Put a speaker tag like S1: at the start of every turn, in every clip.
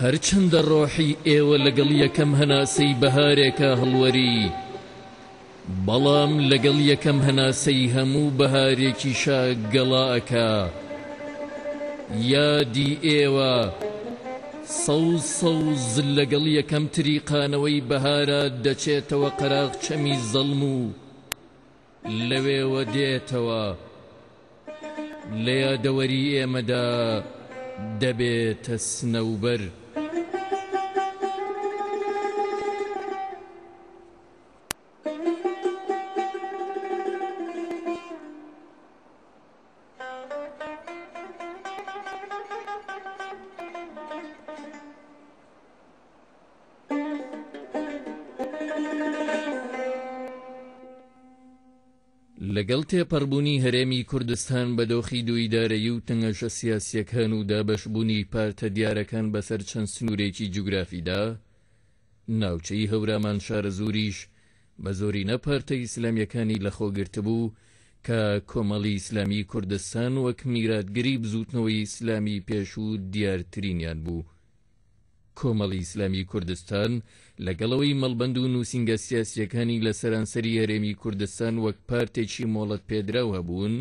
S1: هەرچەندە ڕۆحی ئێوە لەگەڵ یەکەم هەناسەی بەهارێکە هەڵوەری، بەڵام لەگەڵ یەکەم هەناسەی هەموو بەهارێکیشە گەڵاکە. یادی ئێوە سەوز لەگەڵ یەکەم تریقانەوەی بەهارە دەچێتەوە قەراغچەمی زەڵم و لەوێوە دێتەوە، لە یادەوەری ئێمەدا دەبێتە سنەوبەر. لەگەڵ تێپەڕبوونی هەرێمی کوردستان بە دۆخی دوو ئیدارەیی و تەنگەشە سیاسیەکان و دابەشبوونی پارتە دیارەکان بەسەر چەند سنوورێکی جوگرافیدا، ناوچەی هەورامان شارەزووریش بە زۆرینە پارتە ئیسلامیەکانی لەخۆگرت بوو کە کۆمەڵی ئیسلامی کوردستان وەک میراتگری بزوتنەوەی ئیسلامی پێشوو دیارترینیان بوو. کۆمەڵی ئیسلامی کوردستان لەگەڵەوەی مەڵبەند و نووسینگە سیاسیەکانی لە سەرانسەری هەرێمی کوردستان وەک پارتێکی مۆڵەت پێدراو هەبوون،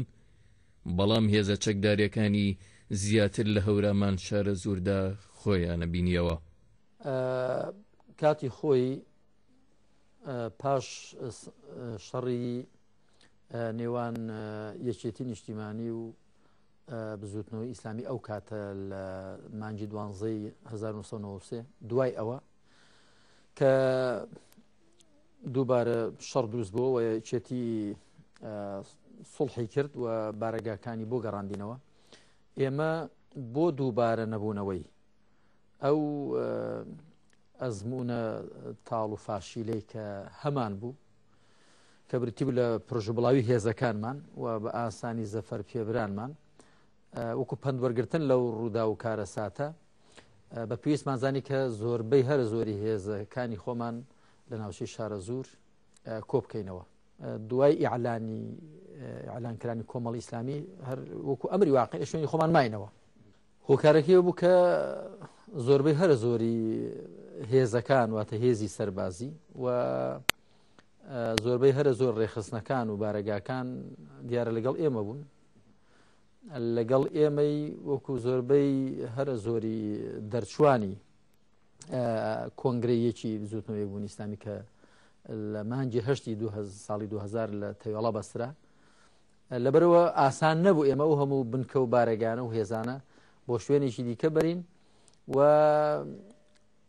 S1: بەڵام هێزە چەکداریەکانی زیاتر لە هەورامان شارە زووردا خۆیانە بینیەوە.
S2: کاتی خۆی پاش شەڕی نێوان یەکێتی نیشتیمانی و بزوتنەوەی ئیسلامی ئەو کاتە لە مانگی 12 1993 دوای ئەوە کە دووبارە شەڕ دروست بووە و یەکێتی سڵحی کرد و بارەگاکانی بۆ گەڕاندینەوە. ئێمە بۆ دووبارە نەبوونەوەی ئەو ئەزمونە تاڵ و فاشیلەی کە هەمان بوو کە بریتی بوو لە پڕژبڵاوی هێزەکانمان و بە ئاسانی زەفەر پێبرانمان وەکو پەندوەرگرتن لەو ڕوودا و کارە ساتە بە پێویستمانزانی کە زۆربەی هەر زۆری هێزەکانی خۆمان لە ناوچەی شارە زوور کۆبکەینەوە. دوای ئیعلانکرانی کۆمەڵی ئیسلامی هەر وەکو ئەمری واقعی شوێنی خۆمان ماینەوە. هۆکارەکەی بوو کە زۆربەی هەر زۆری هێزەکان واتە هێزی سەربازی و زۆربەی هەر زۆر ڕێخستنەکان و بارەگاکان دیارە لەگەڵ ئێمە بوون. لەگەڵ ئێمەی وەکو زۆربەی هەرە زۆری دەرچوانی کۆنگرەیەکی زوتنەوەی بوون ئیسلامی کە لە مانگی هەشتی ساڵی 2000 لە تەیواڵا بەسترا، لەبەرەوە ئاسان نەبوو ئێمە و هەموو بنکە و بارەگانە و هێزانە بۆ شوێنێکی دیکە بەرین و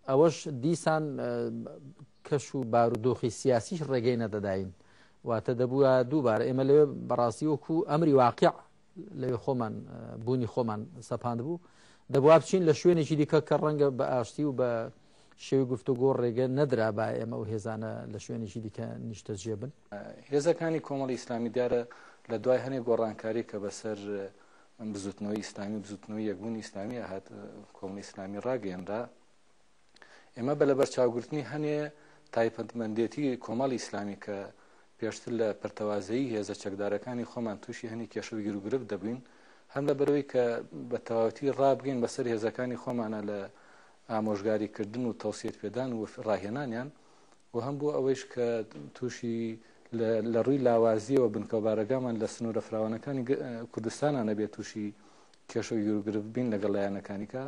S2: ئەوەش دیسان کەش و بارودۆخی سیاسیش ڕێگەی نەدەداین، واتە دەبووە دووبارە ئێمە لەوێ بەڕاستی وەکو ئەمری واقع لەوێ خۆمان بوونی خۆمان سەپاند بوو، دەبوا بچین لە شوێنێکی دیکە کە ڕەنگە بە ئاشتی و بە شێوی گفتوگۆ ڕێگە نەدرا با ئێمە و هێزانە لە شوێنێکی دیکە نیشتەجێ بن.
S3: هێزەکانی کۆمەڵی ئیسلامی دیارە لە دوای هەنێک گۆڕانکاری کە بەسەر بزوتنەوەی ئیسلامی بزوتنەوەی یەکبوونی ئیسلامی هات کۆمەڵی ئیسلامی ڕاگەیەنرا، ئێمە بە لەبەر چاوگرتنی هەنێ تایبەتمەندێتی کۆمەڵی ئیسلامی کە پێشتر لە پەرتەوازەیی هێزە چەکدارەکانی خۆمان تووشی هەنی کێشە و گیرروگرفت دەبووین، هەم لە بەرەوەی کە بە تەواوەتی ڕابگەین بەسەر هێزەکانی خۆمانە لە ئامۆژگاریکردن و تەوسیەت پێدان و ڕاهێنانیان، و هەم بۆ ئەوەیش کە تووشی لە ڕووی لاوازیەوە بنکەوبارەکانمان لە سنوورە فراوانەکانی کوردستانە نەبێت تووشی کێشە و گیرروگرفت بین لەگەڵ لایەنەکانی کە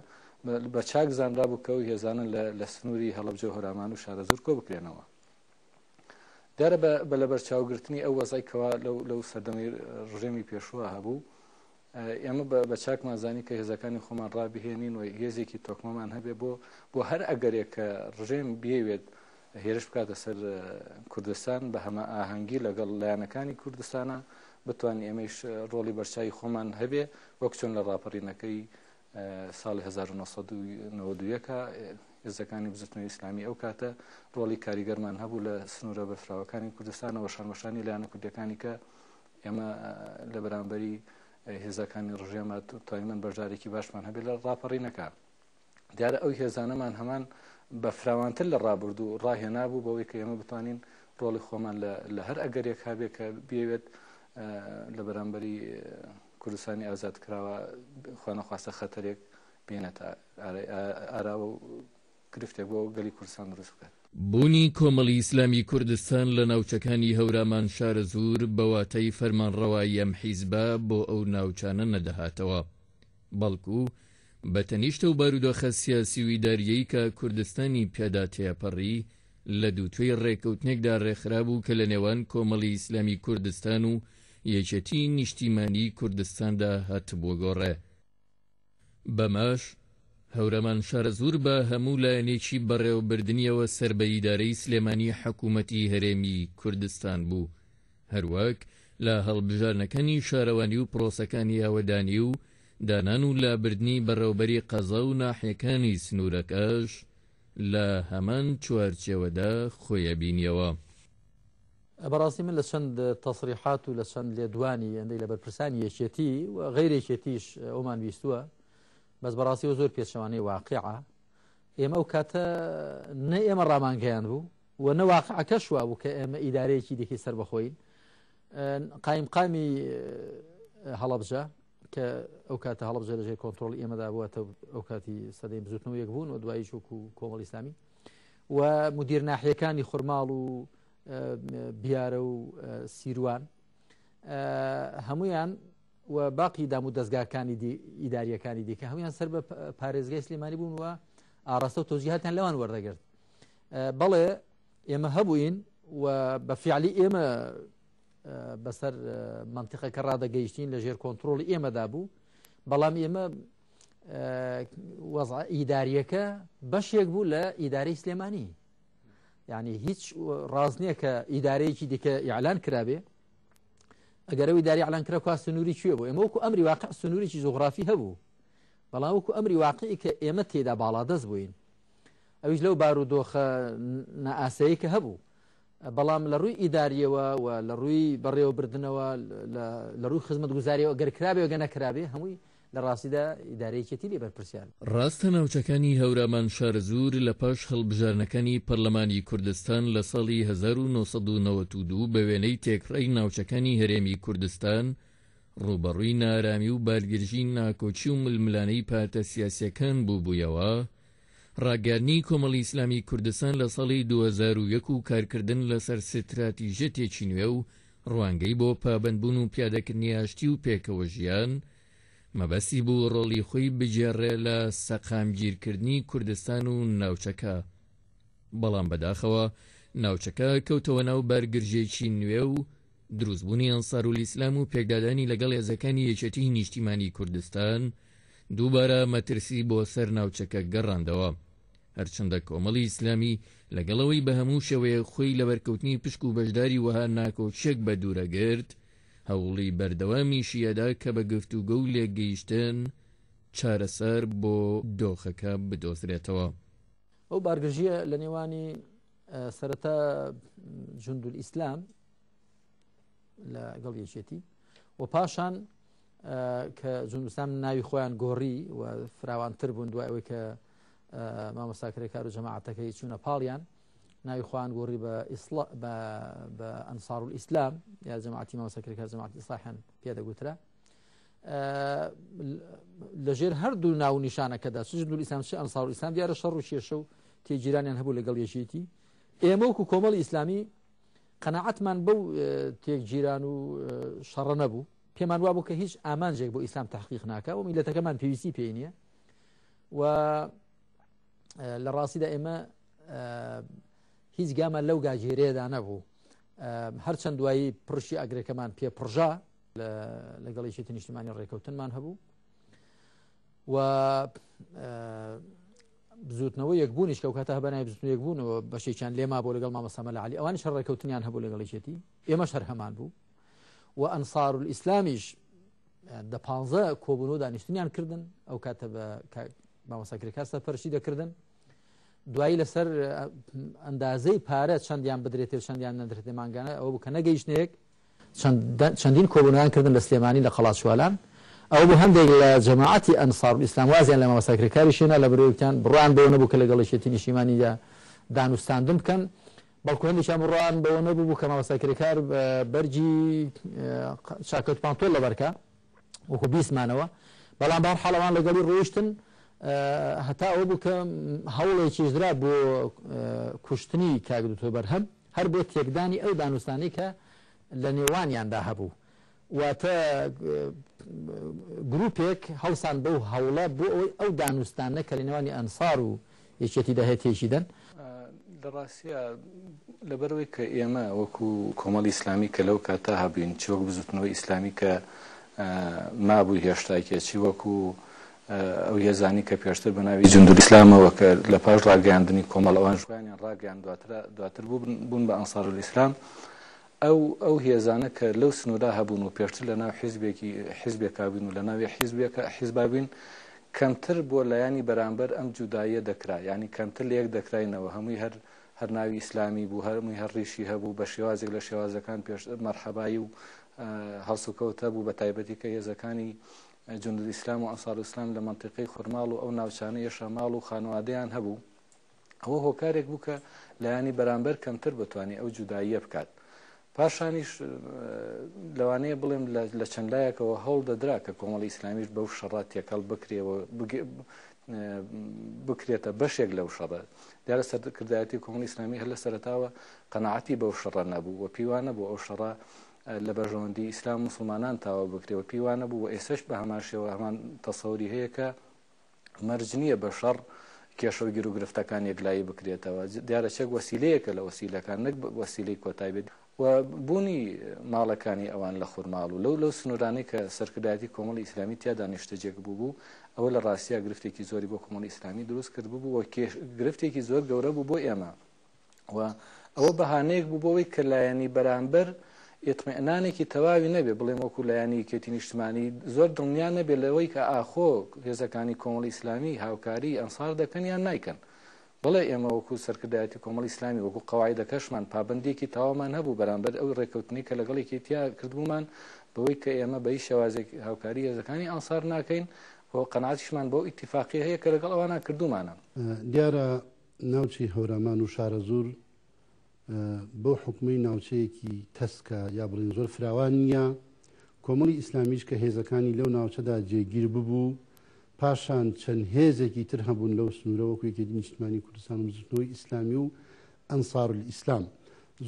S3: بە چاک زانرا بوو کە ئەو هێزانە لە سنووری هەڵەبجە و هەورامان و شارە زوور کۆ بکرێنەوە. دیارە بە لەبەر چاوگرتنی ئەو وەزای کەوا لەو سەردەمی ڕژێمی پێشووە هەبوو، ئێمە بە چاکمانزانی کە هێزەکانی خۆمان ڕابهێنین و هێزێکی تۆکمەمان هەبێ بۆ هەر ئەگەرێک کە ڕژێم بێوێت هێرش بکاتە سەر کوردستان بە هەمە ئاهەنگی لەگەڵ لایەنەکانی کوردستانە بتوانین ئێمەش ڕۆڵی بەرچاوی خۆمان هەبێ، وەک چۆن لە ڕاپەڕینەکەی ساڵی 1992 هێزەکانی بزوتنەوەی ئیسلامی ئەو کاتە ڕۆڵی کاریگەرمان هەبوو لە سنوورە بەفراوەکانی کوردستانەوە شانمەشانی لایەنە کوردەکانی کە ئێمە لە بەرامبەری هێزەکانی ڕژێمە تایمەن بەشدارێکی باشمان هەبێت لە ڕاپەڕینەکە. دیارە ئەو هێزانەمان هەمان بە فراوانتر لە ڕابرد و ڕاهێنا بوو بەوەی کە ئێمە بتوانین ڕۆڵی خۆمان لە هەر ئەگەرێک هەبێت کە بێوێت لە بەرامبەری کوردستانی ئازاد کراوە خوانەخواستە خەتەرێک بێنێتە ئارا و گرفتێک بۆ گەلی کوردستان دروست بکات.
S1: بوونی کۆمەڵی ئیسلامی کوردستان لە ناوچەکانی هەورامان شارە زوور بەواتەی فەرمانڕەوایی ئەم حیزبە بۆ ئەو ناوچانە نەدەهاتەوە، بەڵکو بە تەنیشتە و بارودۆخە سیاسی و ئیداریەی کە کوردستانی پێدا تێپەڕی لە دووتوێی ڕێکەوتنێکدا ڕێکخرا بوو کە لە نێوان کۆمەڵی ئیسلامی کوردستان و یەکێتی نیشتیمانی کوردستاندا هاتبووە گۆڕێ. بەماش هەورەمان شارە زوور بە هەموو لایەنێکی بەڕێوەبردنیەوە سەر بە ئیدارەی سلێمانی حکوومەتی هەرێمی کوردستان بوو، هەروەک لە هەڵبژارنەکانی شارەوانی و پرۆسەکانی یاوەدانی و دانان و لابردنی بەڕێوەبەری قەزا و ناحیەکانی سنوورەکەش لە هەمان چوارچێوەدا خۆیە بینیەوە.
S2: بەڕاستی من لە چەند تەسریحات و لە چەند لێدوانی ئەندەی لە بەرپرسانی یەکێتی و غەیرێکێتیش ئەومان بیستووە، بەس بەڕاستی و زۆر پێچەوانەی واقعە ئێمە ئەو کاتە نە ئێمە ڕامانگەیان بوو و نە واقعەکەش وا بوو کە ئێمە ئیدارەیەکی دیکەی سەر بەخۆین. قایمقامی هەڵەبجە کە ئەو کاتە هەڵەبجە لەژێر کۆنتڕۆڵی ئێمەدا بووەتە ئەو کاتی سەدەی بزوتنەوە یەک بوون و دوایی چووکو کۆمەڵی ئیسلامی و مدیر ناحیەکانی خورماڵ و بیارە و سیروان هەمویان و باقی دام و دەستگاکانی ئیداریەکانی دیکە هەمویان سەر بە پارێزگای سلێمانی بوون و ئاڕاستە و تۆزیهاتیان لەوان وەردەگرت. بەڵێ ئێمە هەبووین و بە فیعلی ئێمە بەسەر منتیقەکە ڕادەگەیشتین لە ژێر کۆنتڕۆڵی ئێمەدا بوو، بەڵام ئێمە وەزع ئیداریەکە بەشێک بوو لە ئیدارەی سلێمانی، یعنی هیچ ڕاز نییە کە ئیدارەیەکی دیکە ئیعلان کرابێ ئەگەرەوەی داری ئەعلانکرا کا سنووری کوێ بوو. ئێمە وەکو ئەمری واقع سنوورێکی جوغرافی هەبوو، بەڵام وەکو ئەمری واقعی کە ئێمە تێدا باڵادەست بووین ئەویش لەو بارودۆخە نائاسایی کە هەبوو، بەڵام لە ڕووی ئیداریەوە و لە ڕووی بەڕێوەبردنەوە لە ڕووی خزمەت گوزاریەوە گەر کرابێ و گە نەکرابێ هەمووی لە ڕاستیدا ئیدارەیەکێتی لێ بەرپرسیان.
S1: ڕاستە ناوچەکانی هەورامان شارە زوور لە پاش هەڵبژارنەکانی پەرلەمانی کوردستان لە ساڵی 1992 بە وێنەی تێکڕای ناوچەکانی هەرێمی کوردستان ڕوبەڕووی نارامی و بارگرژی ناکۆچی و ململانەی پارتە سیاسیەکان بووبوویەوە، ڕاگەرنی کۆمەڵی ئیسلامی کوردستان لە ساڵی 2001 و کارکردن لەسەر ستراتیژەتێکی نوێ و ڕوانگەی بۆ پابەندبوون و پیادەکردنی ئاشتی و پێکەوە ژیان مەبەستی بوو ڕۆڵی خۆی بجێڕێ لە سەقامگیرکردنی کوردستان و ناوچەکە، بەڵام بەداخەوە ناوچەکە کەوتەوە ناو بارگرژێکی نوێ و دروستبوونی ئەنسارولیسلام و پێکدادانی لەگەڵ هێزەکانی یەکێتی نیشتیمانی کوردستان دووبارە مەترسی بۆ سەر ناوچەکە گەڕاندەوە، هەرچەندە کۆمەڵی ئیسلامی لەگەڵەوەی بە هەموو شێوەیە خۆی لە بەرکەوتنی پشک و بەشداری وەها ناکۆچێک بە دوورەگرت هەوڵی بەردەوامی شیەدا کە بە گفتوگە و لێگەیشتن چارەسەر بۆ دۆخەکە بدۆزرێتەوە.
S2: ئەو بارگرژیە لە نێوانی سەرەتا جوندول ئیسلام لەگەڵ یەکێتی و پاشان کە جوندوستان ناوی خۆیان گۆڕی و فراوانتر بوون دوای ئەوەی کە مامۆستاکرێکار و جەماعەتەکەی چوونە پاڵیان ناوی خۆیان گۆڕی بە ئەنسارولیسلام یا جەماعەتی مامۆستاکرێکار جەماعەتی ئیسلاحیان پێدەگوترا. لەژێر هەردوو ناو نیشانەکەدا چ جوندول ئیسلام چ ئەنسارولیسلام دیارە شەڕ و کێشە و تێگیرانیان هەبوو لەگەڵ یەکێتی. ئێمە وەکو کۆمەڵی ئیسلامی قەناعەتمان بەو تێکگیران و شەڕە نەبوو، پێمان وابوو کە هیچ ئامانجێک بۆ ئیسلام تحقیق ناکە و میلەتەکەمان پێویستی پێی نییە و لە ڕاستیدا ئێمە هیچ گامان لەو گاگیرەیەدا نەبوو، هەرچەند دوایی پڕشی ئەگرەکەمان پێ پڕژا لەگەڵ یەکێتی نیشتیمانی ڕێکەوتنمان هەبوو و بزوتنەوەی یەکبوونیش کە کاتە هەبانای بزوتنەوەی یەکبوونەوە بەشێکیان لێما بۆ لەگەڵ مامۆستا مەلا عەلی ئەوانیش ڕێکەوتنیان هەبوو لەگەڵ یەکێتی، ئێمەش هەر هەمان بوو و ئەنسارولیسلامیش دە 15 کۆبوون و دانیشتنیان کردن ئەو کاتە بە مامۆستاکرێکار سەرپەرشتی دەکردن، دوایی لەسەر ئەندازەی پارە چەندیان بدرێتێ چەندیان نەدرێتێ مانگانە ئەوە بوو کە نەگەیشتنێک چەندین کۆبوونیان کردن لە سلێمانی لە خەڵاتشوالان، ئەو بوو هەندێک لە جەماعەتی ئەنسارولیسلام وازیان لە مامۆستاکرێکاری شێنا لە بەرەوەیەکیان بڕوان بەوە نەبوو کە لەگەڵ یەکێتی نیشتیمانی دانوستاندن بکەن، بەڵکو هەندێکیان بڕوان بەوە نەبوو کە مامۆستاکرێکار بەرجی چاکەوت پانتۆل لەبەرکە وەکو بیسمانەوە، بەڵام بەهەرحاڵ ئەوان لەگەڵی ڕۆیشتن هەتا ئەوە بوو کە هەوڵێکی درا بۆ کوشتنی کاگدوتۆ بەرهەم هەر بۆ تێکدانی ئەو دانوستانی کە لە نێوانیاندا هەبوو واتە گروپێک هەڵسان بەو هەوڵە بۆ ئەوەی ئەو دانوستانە کە لە نێوانی ئەنسار و یەکێتی داهێتێکیدەن
S3: لە ڕاستیە لەبەرەوەی کە ئێمە وەکو کۆمەڵی ئیسلامی کە لەو کاتا هەبووین چۆک بزوتنەوەی ئیسلامی کە مابووی هێشتاکێکی وەکو ئەو هێزانی کە پێشتر بە ناوی جوندولی ئیسلامەوە کە لە پاش ڕاگەیاندنی کۆمەڵ ئەوان ژوانیان ڕاگەیان دواتر بوون بە ئەنسارول ئیسلام ئەو هێزانە کە لەو سنووردا هەبوون و پێشتر لە ناو حیزبێکا بووین و لە ناوی حیزبا بووین کەمتر بۆ لایانی بەرامبەر ئەم جوداییە دەکرا یعنی کەمتر لە یەک دەکراینەوە هەمووی هەر ناوی ئیسلامی بوو هەرمووی هەر ڕیشی هەبوو بە شێوازێک لە شێوازەکان پێشتر مەرحەبایی و هەڵسوکەوتە بوو بە تایبەتی کە هێزەکانی جوندولی ئیسلام و ئەنسار ئیسلام لە منطقەی خورماڵ و ئەو ناوچانە یەشەماڵ و خانوادەیان هەبوو ئەوە هۆکارێک بوو کە لایانی بەرامبەر کەمتر بتوانێت ئەو جوداییە بکات پاشانیش لەوانەیە بڵێم لە چەند لایەکەوە هەوڵ دەدرا کە کۆمەڵی ئیسلامیش بەو شەڕات تێکەڵ بکرێتە بەشێک لەو شەڕە دیارە سەرکردایەتی کۆمەڵی ئیسلامی هەر لە سەرەتاوە قەناعەتی بەو شەڕە نەبوو و پیوانە بوو ئەو شەڕە لە بەژەوەندی ئیسلام مسلمانان تاوا بکرێەوە پیوانە بوو و ئێسش بە هەمان شێوە هەمان تەسەوری هەیە کە مەرج نییە بە شەڕ کێشە و گیر و گرفتەکان یەکلایی بکرێتەوە دیارە چەک وەسیلەیەکە لە وەسیلەکان نەک وەسیلەی کۆتای بێت و بوونی ماڵەکانی ئەوان لە خورماڵ و لەو سنوورانەی کە سەرکردایەتی کۆمەڵی ئیسلامی تیادا نیشتەجێک بوو ئەوە لە ڕاستیە گرفتێکی زۆری بۆ کۆمەڵی ئیسلامی دروست کرد بوو و گرفتێکی زۆر گەورە بوو بۆ ئێمە و ئەوە بەهانەیەک بوو بۆەوەی کە لایەنی بەرامبەر ئێتمێنانێکی تەواوی نەبێ بڵێم وەکو لایەنی یەکێتی نیشتمانی زۆر دڵنیا نەبێت لەوەی کە ئاخۆ هێزەکانی کۆمەڵی ئیسلامی هاوکاری ئەنسار دەکەن یان نایکەن بەڵێ ئێمە وەکو سەرکردایەتی کۆمەڵی ئیسلامی وەکو قەواعیدەکەشمان پابندێکی تەواومان هەبوو بەرامبەر ئەو ڕێکەوتنی کە لەگەڵ یەکێتیا کردبوومان بەوەی کە ئێمە بە هیچ شێوازێک هاوکاری هێزەکانی ئەنسار ناکەین بۆ قەناعەتیشمان بۆ ئیتیفاقی هەیە کە لەگەڵ ئەوانە کردومانە
S4: دیارە ناوچی هەورامان و شارە زۆر بۆ حکومەی ناوچەیەکی تەسکە یا بڵین زۆر فراوان نییە کۆمەڵی ئیسلامیش کە هێزەکانی لەو ناوچەدا جێگیر ببوو پاشان چەند هێزێکی تر هەبوون لەو سنوورە وەکو یەکێتی نیشتمانی کوردستان و مزگەوتنەوەی ئیسلامی و ئەنسارول ئیسلام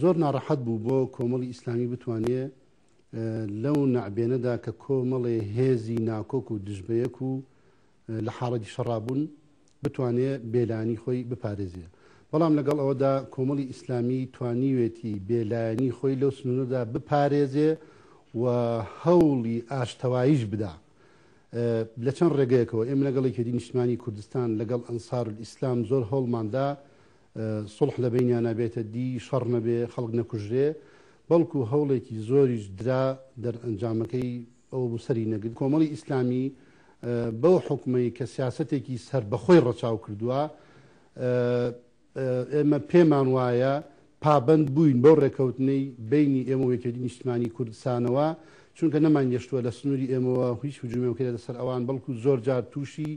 S4: زۆر ناڕەحەت بوو بۆ کۆمەڵی ئیسلامی بتوانێت لەو نەعبێنەدا کە کۆمەڵێ هێزی ناکۆک و دژبەیەک و لە حاڵەتی شەڕابوون بتوانێت بێلانی خۆی بپارێزێ بەڵام لەگەڵ ئەوەدا کۆمەڵی ئیسلامی توانیوێتی بێلایەنی خۆی لەو سنوورەدا بپارێزێ و هەوڵی ئاشتەواییش بدا لە چەند ڕێگەیەکەوە ئێمە لەگەڵ یەکێتی نیشتمانی کوردستان لەگەڵ ئەنسارول ئیسلام زۆر هەوڵماندا سڵح لە بینیانە بێتە دی شەڕ نەبێ خەڵک نەکوژرێ بەڵکو هەوڵێکی زۆریش درا دەرئەنجامەکەی ئەو بوسەری نەگرت کۆمەڵی ئیسلامی بەو حکومەی کە سیاسەتێکی سەر بەخۆی ڕەچاو کردووە ئێمە پێمان وایە پابند بووین بەو ڕێکەوتنەی بینی ئێمە و یەکێتی نیشتمانی کوردستانەوە چونکە نەمان گەشتووە لە سنووری ئێمەوە هیچ هجوومێکە لەسەر ئەوان بەڵکو زۆر جار تووشی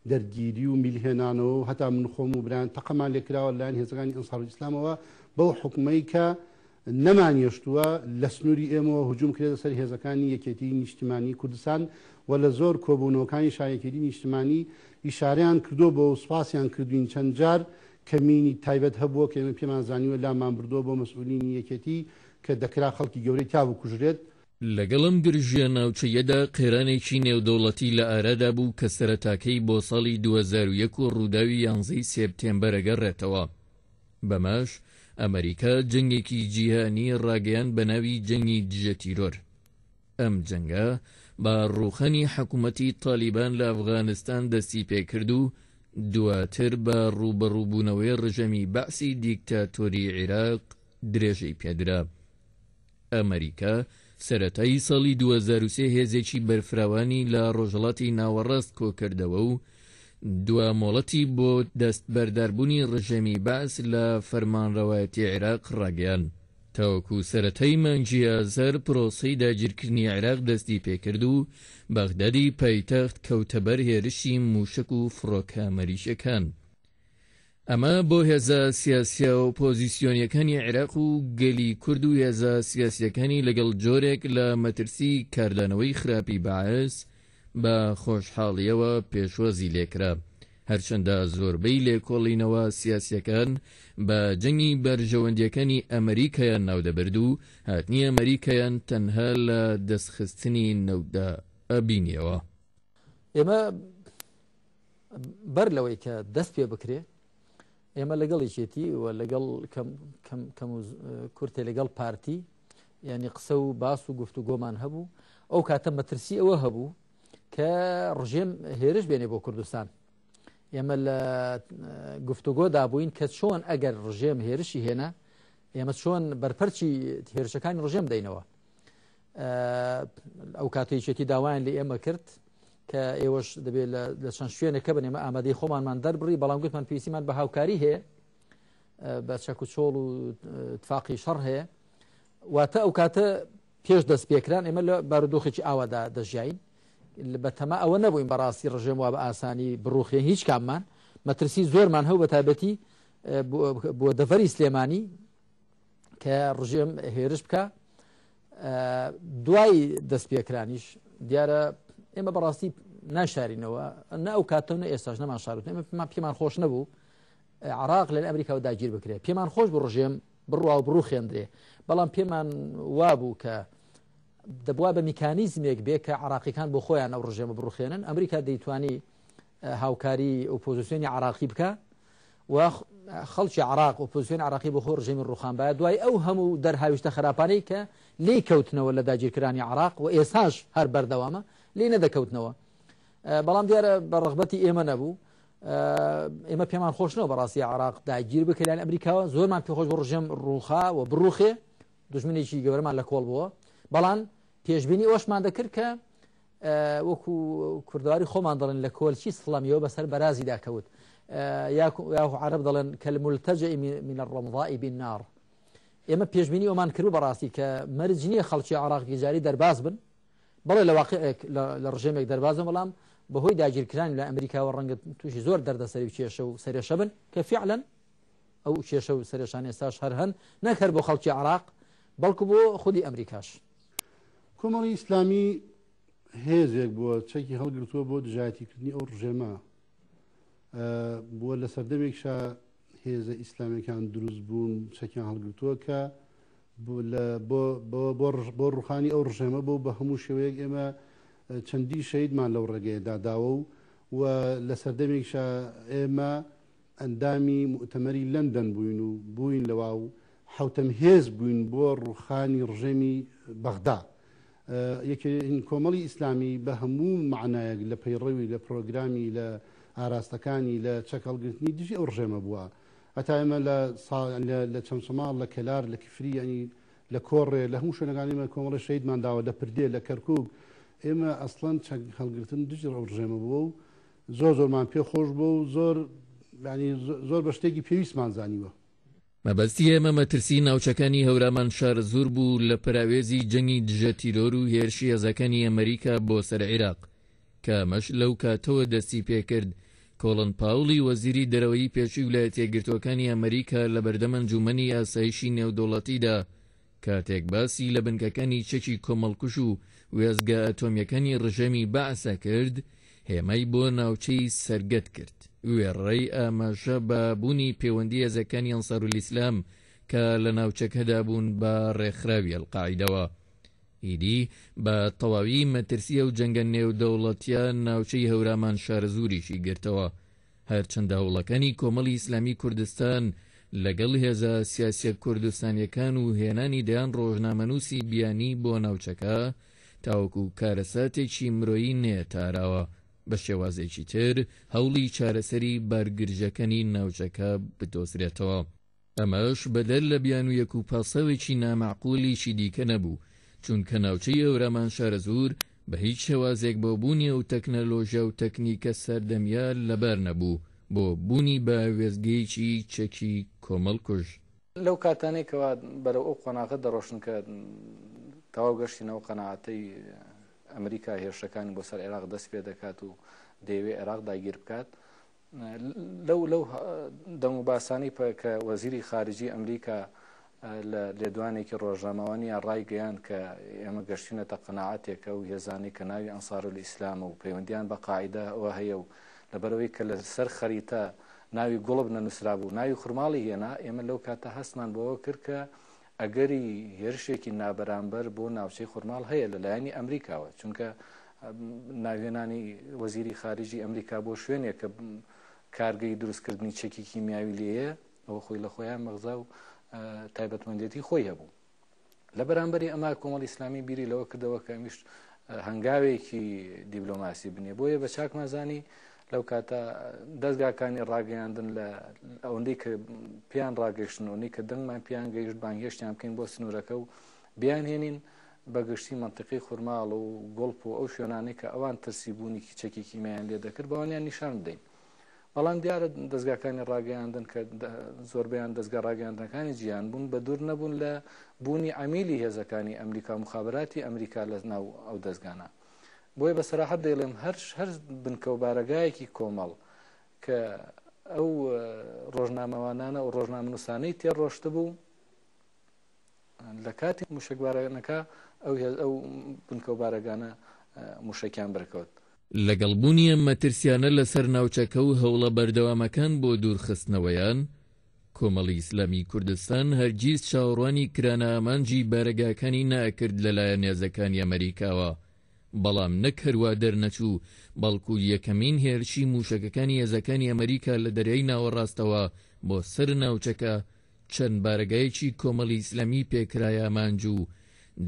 S4: دەرگیری و میلهێنانەوە و هەتا من خۆم و بران تەقەمان لێکراوە لایەن هێزەکانی ئەنسارول ئیسلامەوە بەو حکومەی کە نەمان گەشتووە لە سنووری ئێمەوە هجووم کرێتە سەر هێزەکانی یەکێتی نیشتمانی کوردستان و لە زۆر کۆبوونەوەکانی شایەکێتی نیشتمانی ئیشارەیان کردو بۆ سوپاسیان کردوین چەند جار کەمینی تایبەت هەبووە کە ئێمە پێمان زانیوە لامان بردووە بۆ مەسئولینی یەکێتی کە دەکرا خەڵکی گەورەی تا بکوژرێت
S1: لەگەڵم گرژیە ناوچەیەدا قێرانێکی نێودەوڵەتی لە ئارادا بوو کە سەرەتاکەی بۆ ساڵی 2001 و ڕووداوی 11 سێپتێمبەرە گەڕێتەوە بەماش ئەمریکا جەنگێکی جیهانی ڕاگەیان بە ناوی جەنگی دژە تیرۆر ئەم جەنگە با ڕوخەنی حکوومەتی تالیبان لە ئەفغانستان دەستی پێکرد و دواتر بە ڕوبەڕووبوونەوەی ڕژەمی بەعسی دیکتاتۆری عێراق درێژەی پێدرا ئەمریکا سەرەتای ساڵی 2003 هێزێکی بەرفراوانی لە ڕۆژهەڵاتی ناوەڕاست کۆکردەوە و دوامۆڵەتی بۆ دەستبەرداربوونی ڕژەمی بەعس لە فەرمانڕەوایەتی عێراق ڕاگەیان تاوەکو سەرەتای مانگی ئازار پرۆسەی داگیرکردنی عێراق دەستی پێکرد و بەغدادی پایتەخت کەوتەبەر هێرشی موشک و فڕۆکە ئەمریکیەکان ئەمە بۆ هێزە سیاسیە و پۆزیسیۆنیەکانی عێراق و گەلی کورد و هێزە سیاسیەکانی لەگەڵ جۆرێک لە مەترسی کاردانەوەی خراپی بەعس بە خۆشحاڵیەوە پێشوەزی لێکرا هەرچەندە زۆربەی لێکۆڵینەوە سیاسیەکان بە جەنگی بەرژەوەندیەکانی ئەمریکایان ناودەبرد و هاتنی ئەمریکایان تەنها لە دەستخستنی نەوتدا ئەبینیەوە.
S2: ئێمە بەر لەوەی کە دەست پێ بکرێ ئێمە لەگەڵی چێتی و لەگەڵ کەم کورتێ لەگەڵ پارتی ینی قسە و باس و گفتوگۆمان هەبوو ئەو کاتە مەترسی ئەوە هەبوو کە ڕژێم هێرش بێنێ بۆ کوردستان. ئێمە لە گفتوگۆدا بووین کە چۆن ئەگەر ڕژێم هێرشی هێنا ئێمە چۆن بەرپەرچی هێرشەکانی ڕژێم دەینەوە. ئەو کاتێکێتی داوایان لە ئێمە کرد کە ئێوەش دەبێت لە چەند شوێنەکە بن ئێمە ئامادەی خۆمانمان دەربڕی بەڵام گوتمان پێویستیمان بە هاوکاری هەیە بە چەک و چۆڵ و اتفاقی شەڕ هەیە واتە ئەو کاتە پێش دەست پێکران ئێمە لە بارودۆخێکی ئاوادا دەژیاین بە تەما ئەوە نەبووین بەڕاستی ڕژێم وا بە ئاسانی بڕوخێن هیچ کاممان مەترسی زۆرمان هەو بە تایبەتی بۆ دەڤەری سلێمانی کە ڕژێم هێرش بکە دوای دەست پێکرانیش دیارە ئێمە بەڕاستی ناشارینەوە نە ئەو کاتەوە نە ئێستاش نەمان شاروت ئێمە پێمان خۆش نەبوو عراق لە ئەمریکا و داگیر بکرێت پێمان خۆش بۆ ڕژێم بڕوا و بڕوخێندرێ بەڵام پێمان وابوو کە دەبوا بە میکانیزمێک بێ کە عراقیەکان بۆ خۆیان ئەو ڕژێمە بڕوخێنن ئەمریکا دەیتوانی هاوکاری ئۆپۆزیسیۆنی عراقی بکە و خەڵکی عراق ئۆپۆزیسیۆنی عراقی بۆ خۆی ڕژێمی ڕوخان باید دوای ئەو هەموو دەرهاویشتە خراپانەی کە لێی کەوتنەوە لە داگیرکرانی عراق و ئێساش هەر بەردەوامە لێ نەدەکەوتنەوە بەڵام دیارە بە ڕغبەتی ئێمە نەبوو ئێمە پێمان خۆشنەوە بەڕاستی عراق داگیر بکەیان ئەمریکاوە زۆرمان پێخۆش بۆ ڕژێم ڕوخا و بڕوخێ دژمنێکی گەورەمان لە کۆڵ بووە بەڵام پێشبینی ئەوەشمان دەکرد کە وەکو کوردواری خۆمان دەڵێن لە کۆلچی سڵامیەوە بەسەر بەرازی داکەوت یا عەرەب دەڵێن کەالمولتەجە من الرەمضاء بالنار ئێمە پێشبینی ئەومان کرد بەڕاستی کە مەرج نییە خەڵکی عراق جاری دەرباز بن بەڵێ لە واقع لە ڕژێمێک دەربازن بەڵام بەهۆی داگیرکران لە ئەمریکاوە ڕەنگە تووشی زۆر دەردەسەری کێشە و سەرێشە بن کە فعلا ئەو کێشە و سەرێشان ئێستاش هەر هەن نەکرد بۆ خەڵکی عراق بەڵکو بۆ خودی ئەمریکاش.
S4: کۆمەڵی ئیسلامی هێزێک بووە چەکی هەڵگرتووە بۆ دژایەتیکردنی ئەو ڕژێمە بووە لە سەردەمێکشا هێزە ئیسلامیەکان دروست بوون چەکیان هەڵگرتووە کە بۆ ڕوخانی ئەو ڕژێمە بۆ بە هەموو شێوەیەک ئێمە چەندی شەیدمان لەو ڕێگەیەدا داوە و لە سەردەمێکشا ئێمە ئەندامی مؤتەمەری لەندەن بووین و بووین لەوا و حوتەم هێز بووین بۆ ڕوخانی ڕژێمی بەغدا. یەکێن کۆمەڵی ئیسلامی بە هەموو معنایەک لە پەیڕەوی لە پرۆگرامی لە ئاراستەکانی لە چەک هەڵگرتنی دژی ئەو ڕژێمە بووە هەتا ئێمە لە چەند سەماڵ لە کەلار لە کفری ینی لە کۆڕێ لە هەموو شوێنەکانیمە کۆمەڵی شەیدمان داوە لە پردێ لە کەرکوب ئێمە ئەسڵەن چەک هەڵگرتن دژی ئەو ڕژێمە بووە و زۆرمان پێ خۆش بوو و زۆر بە شتێکی پێویستمان زانیوە.
S1: مەبەستی ئێمە مەترسی ناوچەکانی هەورامان شار زۆر بوو لە پراوێزی جەنگی دژە تیرۆر و هێرشی هێزەکانی ئەمریکا بۆ سەر عێراق کە مەش لەو کاتەوە دەستی پێکرد کۆڵن پاوڵی وەزیری دەرەوەی پێشووی ویلایەتە یەکگرتووەکانی ئەمریکا لە بەردەم ئەنجومەنی ئاسایشی نێودوڵەتیدا کاتێک باسی لە بنکەکانی چەکی کۆمەڵکوش و وێزگە ئەتۆمیەکانی ڕژەمی بەعسە کرد هێمای بۆ ناوچەی سەرگەت کرد وێڕێی ئاماژە بە بوونی پەیوەندی هێزەکانی ئەنسارولیسلام کە لە ناوچەکەدا بوون بە ڕێکخراوی ئەڵقاعیدەوە ئیدی بە تەواوی مەترسیە و جەنگە نێودەوڵەتیان ناوچەی هەورامان شارەزوریشی گرتەوە هەرچەندە هەوڵەکانی کۆمەڵی ئیسلامی کوردستان لەگەڵ هێزە سیاسیە کوردستانیەکان و هێنانی دەیان ڕۆژنامەنووسی بیانی بۆ ناوچەکە تاوەکو کارەساتێکی مرۆیی نێتاراوە بە شێوازێکی تر هەوڵی چارەسەری بارگرژەکانی ناوچەکە بدۆزرێتەوە ئەمەش بەدەر لە بیانوویەک و پاسەوێکی نامەعقولیشی دیکە نەبوو چونکە ناوچەی ئەورەمان شارەزور بە هیچ شێوازێک بۆ بوونی و تەکنەلۆژیا و تەکنیکە سەردەمیە لەبەر نەبوو بۆ بوونی بە وێزگەیەکی چەکی کۆمەڵکوژ.
S3: لەو کاتانێکەوە بەرەو ئەو قۆناغە دەڕۆشن کە تەواو گەشتینەوە قەناعەتەی ئەمریکا هێرشەکانی بۆ سەر عێراق دەست پێ دەکات و دەیەوێ عێراق داگیر بکات لەو دەم و باسانی کە وەزیری خارجی ئەمریکا لە لێدوانێکی ڕۆژنامەوانیان ڕایگەیان کە ئێمە گەشتینەتە قەناعەتێکە و هێزانی کە ناوی ئەنسارولیسلامە و پەیوەندیان بە قاعیدە ئەوە هەیە و لەبەرەوەی کە لە سەر خەریتە ناوی گوڵب نەنووسرا بوو ناوی خورماڵی هێنا ئێمە لەو کاتە هەستمان بۆەوە کرد کە ئەگەری هێرشێکی نابەرامبەر بۆ ناوچەی خورماڵ هەیە لەلایەنی ئەمریکاوە چونکە ناوێنانی وەزیری خارجی ئەمریکا بۆ شوێنێک کە کارگەی دروستکردنی چەکی کیمیاوی لێیە ئەوە خۆی لە خۆیان مەغزا و تایبەتمەندێتی خۆی هەبوو لە بەرامبەری ئەما کۆمەڵی ئیسلامی بیری لەوە کردەوە کە ئەمیش هەنگاوێکی دیبلۆماسی بنێ بۆیە بە چاکمازانی لەو کاتە دەستگاکانی ڕاگەیاندن لە ئەوەندەی کە پیان ڕاگەشتن ئەوەی کە دەنگمان پیان گەیشت بانگهێشتیان بکەین بۆ سنوورەکە و بیان هێنین بەگشتی منطقی خورماڵ و گۆڵپ و ئەو شوێنانەی کە ئەوان ترسی بوونی چەکی کیمیایان لێ دەکرد بەوانیان نیشان بدەین بەڵام دیارە دەستگاکانی ڕاگەیاندن کە زۆربیان دەستگا ڕاگەیاندنەکانی جیان بوون بە دوور نەبوون لە بوونی عەمیلی هێزەکانی ئەمریکا مخابراتی ئەمریکا لە ناو ئەو دەستگانە بۆیە بە سەراحەت دەیڵێم هەر بنکەوبارەگایەکی کۆمەڵ کە ئەو ڕۆژنامەوانانە و ڕۆژنامەنووسانەی تێڕۆشتە بوو لە کاتی موشکبارانەکە ئەو بنکەوبارەگانە موشکیان بەرکەوت
S1: لەگەڵبوونی ئەم مەترسیانە لەسەر ناوچەکە و هەوڵە بەردەوامەکان بۆ دوورخستنەوەیان کۆمەڵی ئیسلامی کوردستان هەرگیز چاوەڕوانی کرانە ئامانجی بارەگاکانی ناکرد لەلایەن هێزەکانی ئەمریکاوە بەڵام نەک هەروە دەرنەچوو بەڵکو یەکەمین هێرشی موشەکەکانی هێزەکانی ئەمریکا لە دەریای ناوەڕاستەوە بۆ سەر ناوچەکە چەند بارەگایەکی کۆمەڵی ئیسلامی پێکرایە ئامانج و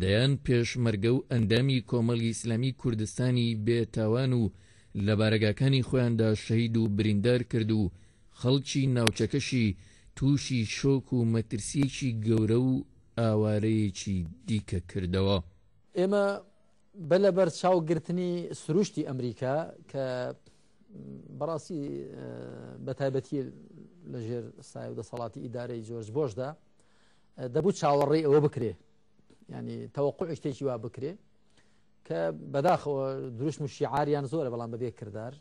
S1: دەیان پێشمەرگە و ئەندامی کۆمەڵی ئیسلامی کوردستانی بێتاوان و لە بارەگاکانی خۆیاندا شەهید و بریندار کرد و خەڵکی ناوچەکەشی تووشی شۆک و مەترسیەکی گەورە و ئاوارەیەکی دیکە کردەوە
S2: ئێمە بەلەبەر چاوگرتنی سروشتی ئەمریکا کە بەڕاستی بەتایبەتی لەژێر سایە و دەسەڵاتی ئیدارەی جۆرج بۆشدا دەبوو چاوەڕێی ئەوە بکرێ ینی تەوەقع شتێکی وا بکرێ کە بەداخەوە دروشم و شیعاریان زۆرە بەڵام بەبێ کردار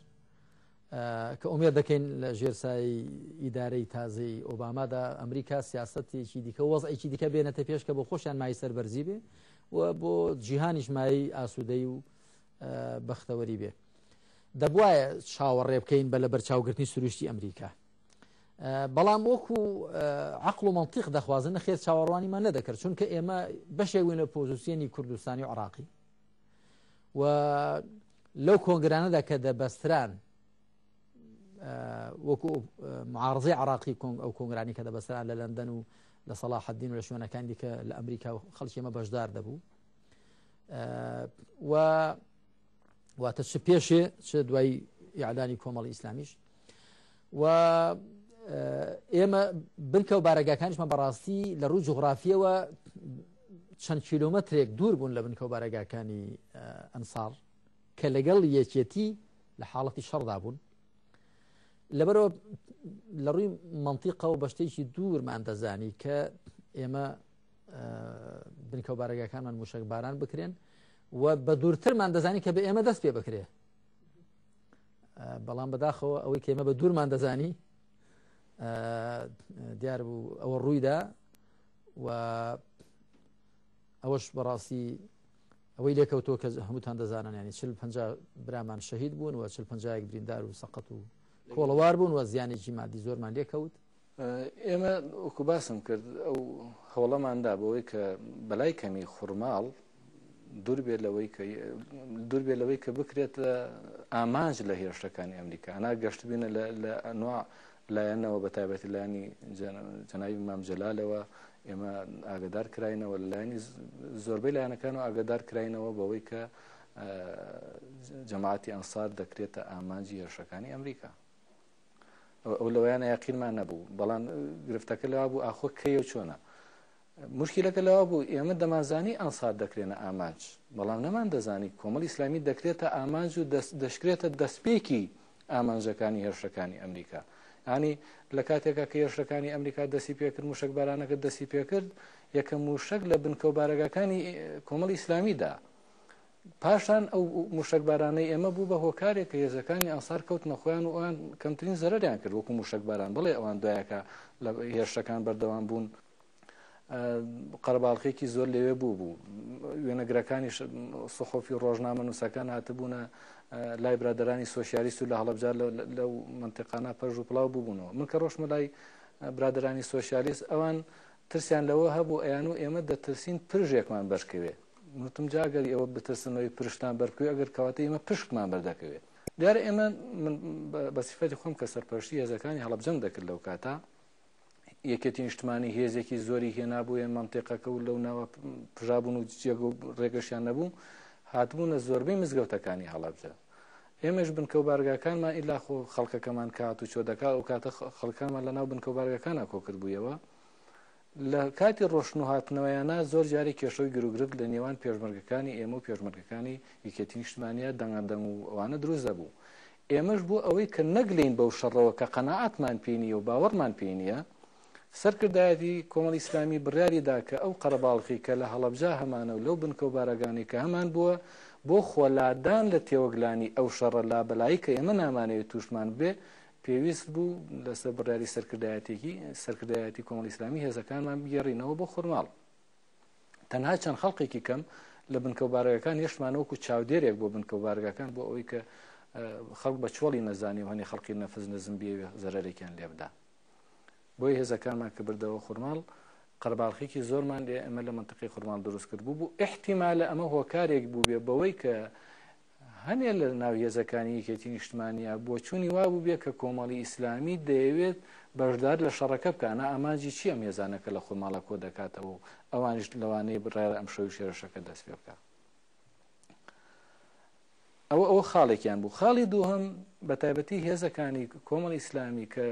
S2: کە ئومێد دەکەین لە ژێرسایی ئیدارەی تازەی ئۆبامادا ئەمریکا سیاسەتێکی دیکە وەزعێکی دیکە بێنێتە پێش کە بۆ خۆشیان مای سەربەرزی بێ و بۆ جیهانیش مای ئاسوودەی و بەختەوەری بێ دەبواە چاوەڕێ بکەین بە لە بەرچاوگرتنی سروشتی ئەمریکا بەڵام وەکو عقل و منطق دەخوازن نەخێت چاوەڕوانیمان نەدەکرد چونکە ئێمە بەشێک وین لە پۆزیسیۆنی کوردستانی و عراقی و لەو کۆنگرانەدا کە دەبەستران وەکو معارضەی عراقی ئەو کۆنگرانی کە دەبەستران لە لەندەن و لە سەلاح الدین و لە شوێنەکان دیکە لە ئەمریکا و خەڵکی ئێمە بەشدار دەبوو واتە چ پێشێ چ دوای ئیعلانی کۆمەڵی ئیسلامیش و ئێمە بنکە و بارەگاکانیشمان بەڕاستی لە ڕووی جوغرافیەوە چەند کیلۆمەترێک دوور بوون لە بنکە و بارەگاکانی ئەنسار کە لەگەڵ یەکێتی لە حاڵەتی شەڕدا بوون لەبەرەوە لە ڕووی منطیقە و بە شتێکی دوورمان دەزانی کە ئێمە بنکە و بارەگاکانمان موشک باران بکرێن و بە دوورترمان دەزانی کە بە ئێمە دەست پێ بکرێ بەڵام بەداخەوە ئەوەی کە ئێمە بە دوورمان دەزانی دیار بوو ئەوە ڕوویدا و ئەوەش بەڕاستی ئەوەی لێکەوتۆ کە هەمووتان دەزانن ینی 40-50 برامان شەهید بوون و 40-50 بریندار و سەقەت و کۆڵەوار بوون و زیانێکی مادی زۆرمان لێکەوت
S3: ئێمە وەکو باسم کرد ئەو هەوڵەماندا بەوەی کە بەلای کەمی خورماڵ دوور بێ لەوەی کە بکرێت ئامانج لە هێرشەکانی ئەمریکا ئەنا گەشت بینە لە ئەنواع لایەنەوە بە تایبەتی لایانی جەنابی مام جەلالەوە ئێمە ئاگدار کراینەوە لە لایانی زۆربەی لایەنەکان و ئاگدار کراینەوە بەوەی کە جەماعەتی ئەنسار دەکرێتە ئامانجی هێرشەکانی ئەمریکا ئەو لەوەیانە یاقینمان نەبوو بەڵام گرفتەکە لەوا بوو ئاخۆ کەیە چۆنە مشکلەکە لەوا بوو ئێمە دەمانزانی ئەنسار دەکرێنە ئامانج بەڵام نەمان دەزانی کۆمەڵی ئیسلامی دەکرێتە ئامانج و دەشکرێتە دەستپێکی ئامانجەکانی هێرشەکانی ئەمریکا ینی لە کاتێکە کە هێرشەکانی ئەمریکا دەستی پێکرد موشک بارانەکە دەستی پێکرد یەکەم موشک لە بنکە و بارەگاکانی کۆمەڵی ئیسلامیدا پاشان ئەو موشک بارانەی ئێمە بوو بە هۆکارێک کە هێزەکانی ئەنسار کەوتنە خۆیان و ئەوان کەمترین زەرەریان کرد وەکو موشک باران بڵێ ئەوان دوایەکە لە هێرشەکان بەردەوام بوون قەرەباڵغێکی زۆر لەوێ بوو وێنەگرەکانی سەحۆفی ڕۆژنامە نووسەکان هاتبوونە لای برادرانی سۆسیالیست و لە هەڵەبجار لەو منتیقانە پەرژ و پڵاو بووبوونەوە. من کە ڕۆژمە لای برادرانی سۆسیالیست ئەوان ترسیان لەوە هەبوو ئەیان و ئێمە دەترسین پرژێکمان بەشکەوێ. وتم جاگەری ئەوە بترسنەوەی پرشتان بەرکوێ ئەگەر کەواتە ئێمە پشکمان بەردەکەوێت. دیارە ئێمە بە سیفەتی خۆم کە سەرپەرشتی هێزەکانی هەڵەبجەنگ دەکرد لەو کاتە یەکێتی نیشتمانی هێزێکی زۆری هێنابووە منتیقەکە و لەو ناوە پژابوون و جێگە و ڕێگەشیان نەبوو هاتبوونە زۆربەی مزگەوتەکانی هەڵەبجە. ئێمەش بنکە و بارگاکانمان ئیلا خۆ خەڵکەکەمان کات و چۆ دەکات و کاتە خەڵکانمان لە ناو بنکە و بارگاکانە کۆکرد بوویەوە. لە کاتی ڕۆشن و هاتنەوەیانە زۆر جاری کێشەوەی گرروگرت لە نێوان پێشمەرگەکانی ئێمە و پێشمەرگەکانی یەکێتی نیشتمانیە دەنگەندەم و ئەوانە دروست دەبوو. ئێمەش بوو ئەوەی کە نەگلین بەو شەڕەوە کە قەناعەتمان پێی نییە و باوەڕمان پێی نییە سەرکردایەتی کۆمەڵی ئیسلامی بڕیاریدا کە ئەو قەرەباڵغی کە لە هەڵەبجا هەمانە و لەو بنکە و بارەگانی کە هەمان بووە بۆ خۆلادان لە تێوەگلانی ئەو شەڕە لابەلایی کە ئێمە نامانەوێت تووشمان بێ پێویست بوو لەسەر بڕیاری سەرکردایەتی کۆمەڵی ئیسلامی هێزەکانمان بگێڕینەوە بۆ خورماڵ. تەنها چەند خەڵقێکی کەم لە بنکە و بارگەکان هێشتمانەوەکو چاودێرێک بۆ بنکە و بارگەکان بۆ ئەوەی کە خەڵک بە چۆڵی نەزانی و هەنی خەڵکی نەفز نەزم بێوێ زەرەرێکیان لێ بدا. بۆی هێزەکانمان کە بردەوە خورماڵ قەرەباڵغێکی زۆرمان لێ ئەمە لە منتیقی خورماڵ دروست کرد بوو احتیمالە ئەمە هۆکارێک بوو بێ بەوەی کە هەنێ لە ناو هێزەکانی یەکێتی نیشتمانیە بۆ چوونی وا بوو بێ کە کۆمەڵی ئیسلامی دەیەوێت بەشدار لە شەڕەکە بکانە ئاماجی چی ئەم هێزانەکە لە خورماڵە کۆ دەکاتەوە و ئەوانیش لەوانەیە بڕایە ئەم شەوی شێرشەکە دەست پێ بکات. ئەوە خاڵێکیان بوو. خاڵی دووهەم بە تایبەتی هێزەکانی کۆمەڵی ئیسلامی کە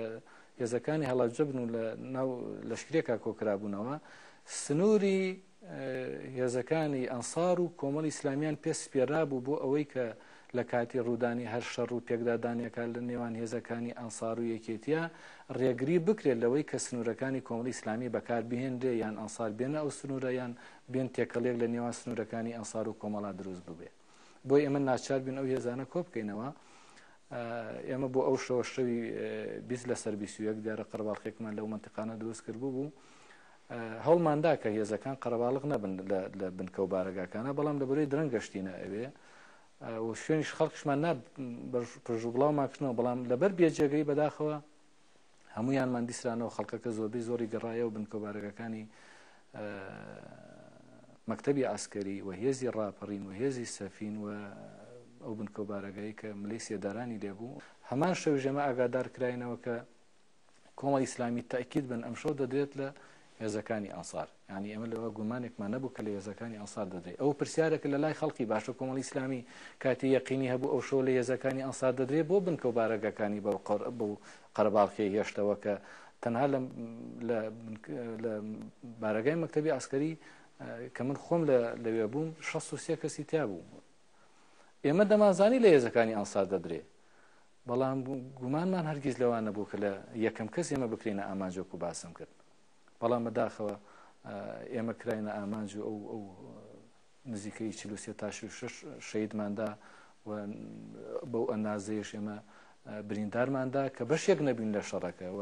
S3: هێزەکانی هەڵەبجە بن و لە ناو لەشکرێکا کۆکرابوونەوە سنووری هێزەکانی ئەنسار و کۆمەڵی ئیسلامیان پێ سپێرا بوو بۆ ئەوەی کە لە کاتی ڕوودانی هەر شەڕ و پێکدادانیەکە لە نێوان هێزەکانی ئەنسار و یەکێتیە ڕێگری بکرێت لەوەی کە سنوورەکانی کۆمەڵی ئیسلامی بەکار بهێنرێ یان ئەنسار بێنە ئەو سنوورە یان بێن تێکەڵێک لە نێوان سنوورەکانی ئەنسار و کۆمەڵا دروست ببێ. بۆی ئێمە ناچار بین ئەو هێزانە کۆ بکەینەوە. ئێمە بۆ ئەو شەوی 20 لە سەر 21 دیارە قەرەباڵغێکمان لەو منتیقانە دروست کرد بوو هەوڵماندا کە هێزەکان قەرەباڵغ نەبن لە بنکە و بارگاکانە بەڵام لەبەرەوەی درەنگ گەشتینە ئەوێ و شوێنیش خەڵکشمان پرژ و بڵاومان کردنەوە بەڵام لەبەر بێجێگەی بەداخەوە هەمویانمان دیسرانەوە خەڵکەکە زۆربەی زۆری گەڕایە و بنکە و بارگاکانی مەکتەبی عسکەری و هێزی ڕاپەڕین و هێزی سەفین و ئەو بنکە و بارگایی کە ملەی سێدارانی لێبوو هەمان شەو ژەمە ئاگادار کراینەوە کە کۆمەڵی ئیسلامی تاکید بن ئەم شەو دەدرێت لە هێزەکانی ئەنسار. یعنی ئێمە لەوە گومانێکمان نەبوو کە لە هێزەکانی ئەنسار دەدرێت. ئەو پرسیارێکە لە لای خەڵکی باشە کۆمەڵی ئیسلامی کاتی یەقینی هەبوو ئەو شەو لە هێزەکانی ئەنسار دەدرێت بۆ بنکە و بارگەکانی بەو قەرەباڵغی هێشتەوە کە تەنها لە بارگای مەکتەبی عسکەری کە من خۆم لەوێ بووم 63 کەسی تیا بوو. ئێمە دەمازانی لە هێزەکانی ئەنسار دەدرێت بەڵام گومانمان هەرگیز لەوان نەبوو کە لە یەکەم کەس ئێمە بکرێنە ئامانجۆک و باسم کرد. بەڵام بەداخەوە ئێمە کراینە ئامانج و ئەو نزیکەی 43 تا 6 شەیدماندا و بەو ئەندازەیەش ئێمە بریندارماندا کە بەشێک نەبین لە شەڕەکە و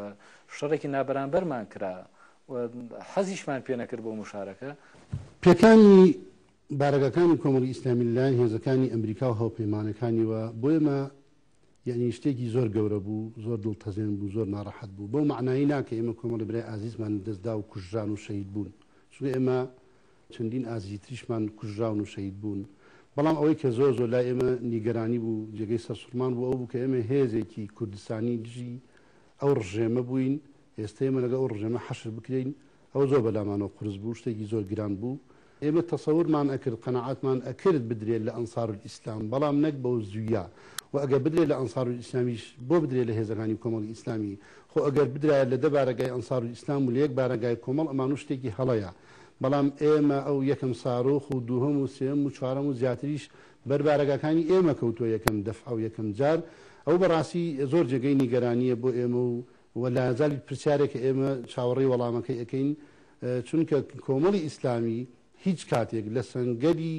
S3: شەڕێکی نابەرامبەرمان کرا و حەزیشمان پێ نەکرد بۆ مشارەکە.
S4: پێکانی بارگەکانی کۆمەڵی ئیسلامی لەلایەن هێزەکانی ئەمریکا و هاوپەیمانەکانیوە بۆ ئێمە یعنی شتێکی زۆر گەورە بوو زۆر دڵتەزێن بوو زۆر ناڕەحەت بوو بەو معنایی ناکە ئێمە کۆمەڵی برای ئازیزمان دەستدا و کوژران و شەهید بوون چونکە ئێمە چەندین ئازیزی تریشمان کوژراون و شەهید بوون بەڵام ئەوەی کە زۆر زۆر لای ئێمە نیگەرانی بوو جێگەی سەرسوڕمان بوو ئەو بوو کە ئێمە هێزێکی کوردستانی دژی ئەو ڕژێمە بووین ئێستا ئێمە لەگە ئەو ڕژێمە حەشر بکرین ئەو زۆر بەلامانەوە قورس بوو شتێکی زۆر گران بوو ئێمە تەسەورمان ئەکرد قەنەعەتمان ئەکرد بدرێت لە ئەنسار الئیسلام بەڵام نەک بەو زوویە و ئەگەر بدرێت لە ئەنسار الئیسلامیش بۆ بدرێت لە هێزەکانی کۆمەڵی ئیسلامی خۆ ئەگەر بدرایە لە دە بارەگای ئەنسار الئیسلام و لە یەک بارەگای کۆمەڵ ئەمان و شتێکی هەڵەیە بەڵام ئێمە ئەو یەکەم ساڕۆخ و دووهەم و سێم و چوارەم و زیاتریش بەربارەگەکانی ئێمە کەوتووە یەکەم دەفع و یەکەم جار ئەو بەڕاستی زۆر جێگەی نیگەرانیە بۆ ئێمە و لازالی پرسیارێکە ئێمە چاوەڕێی وەڵامەکەی ئەەکەین چونکە کۆمەڵی ئیسلامی هیچ کاتێک لە سەنگەری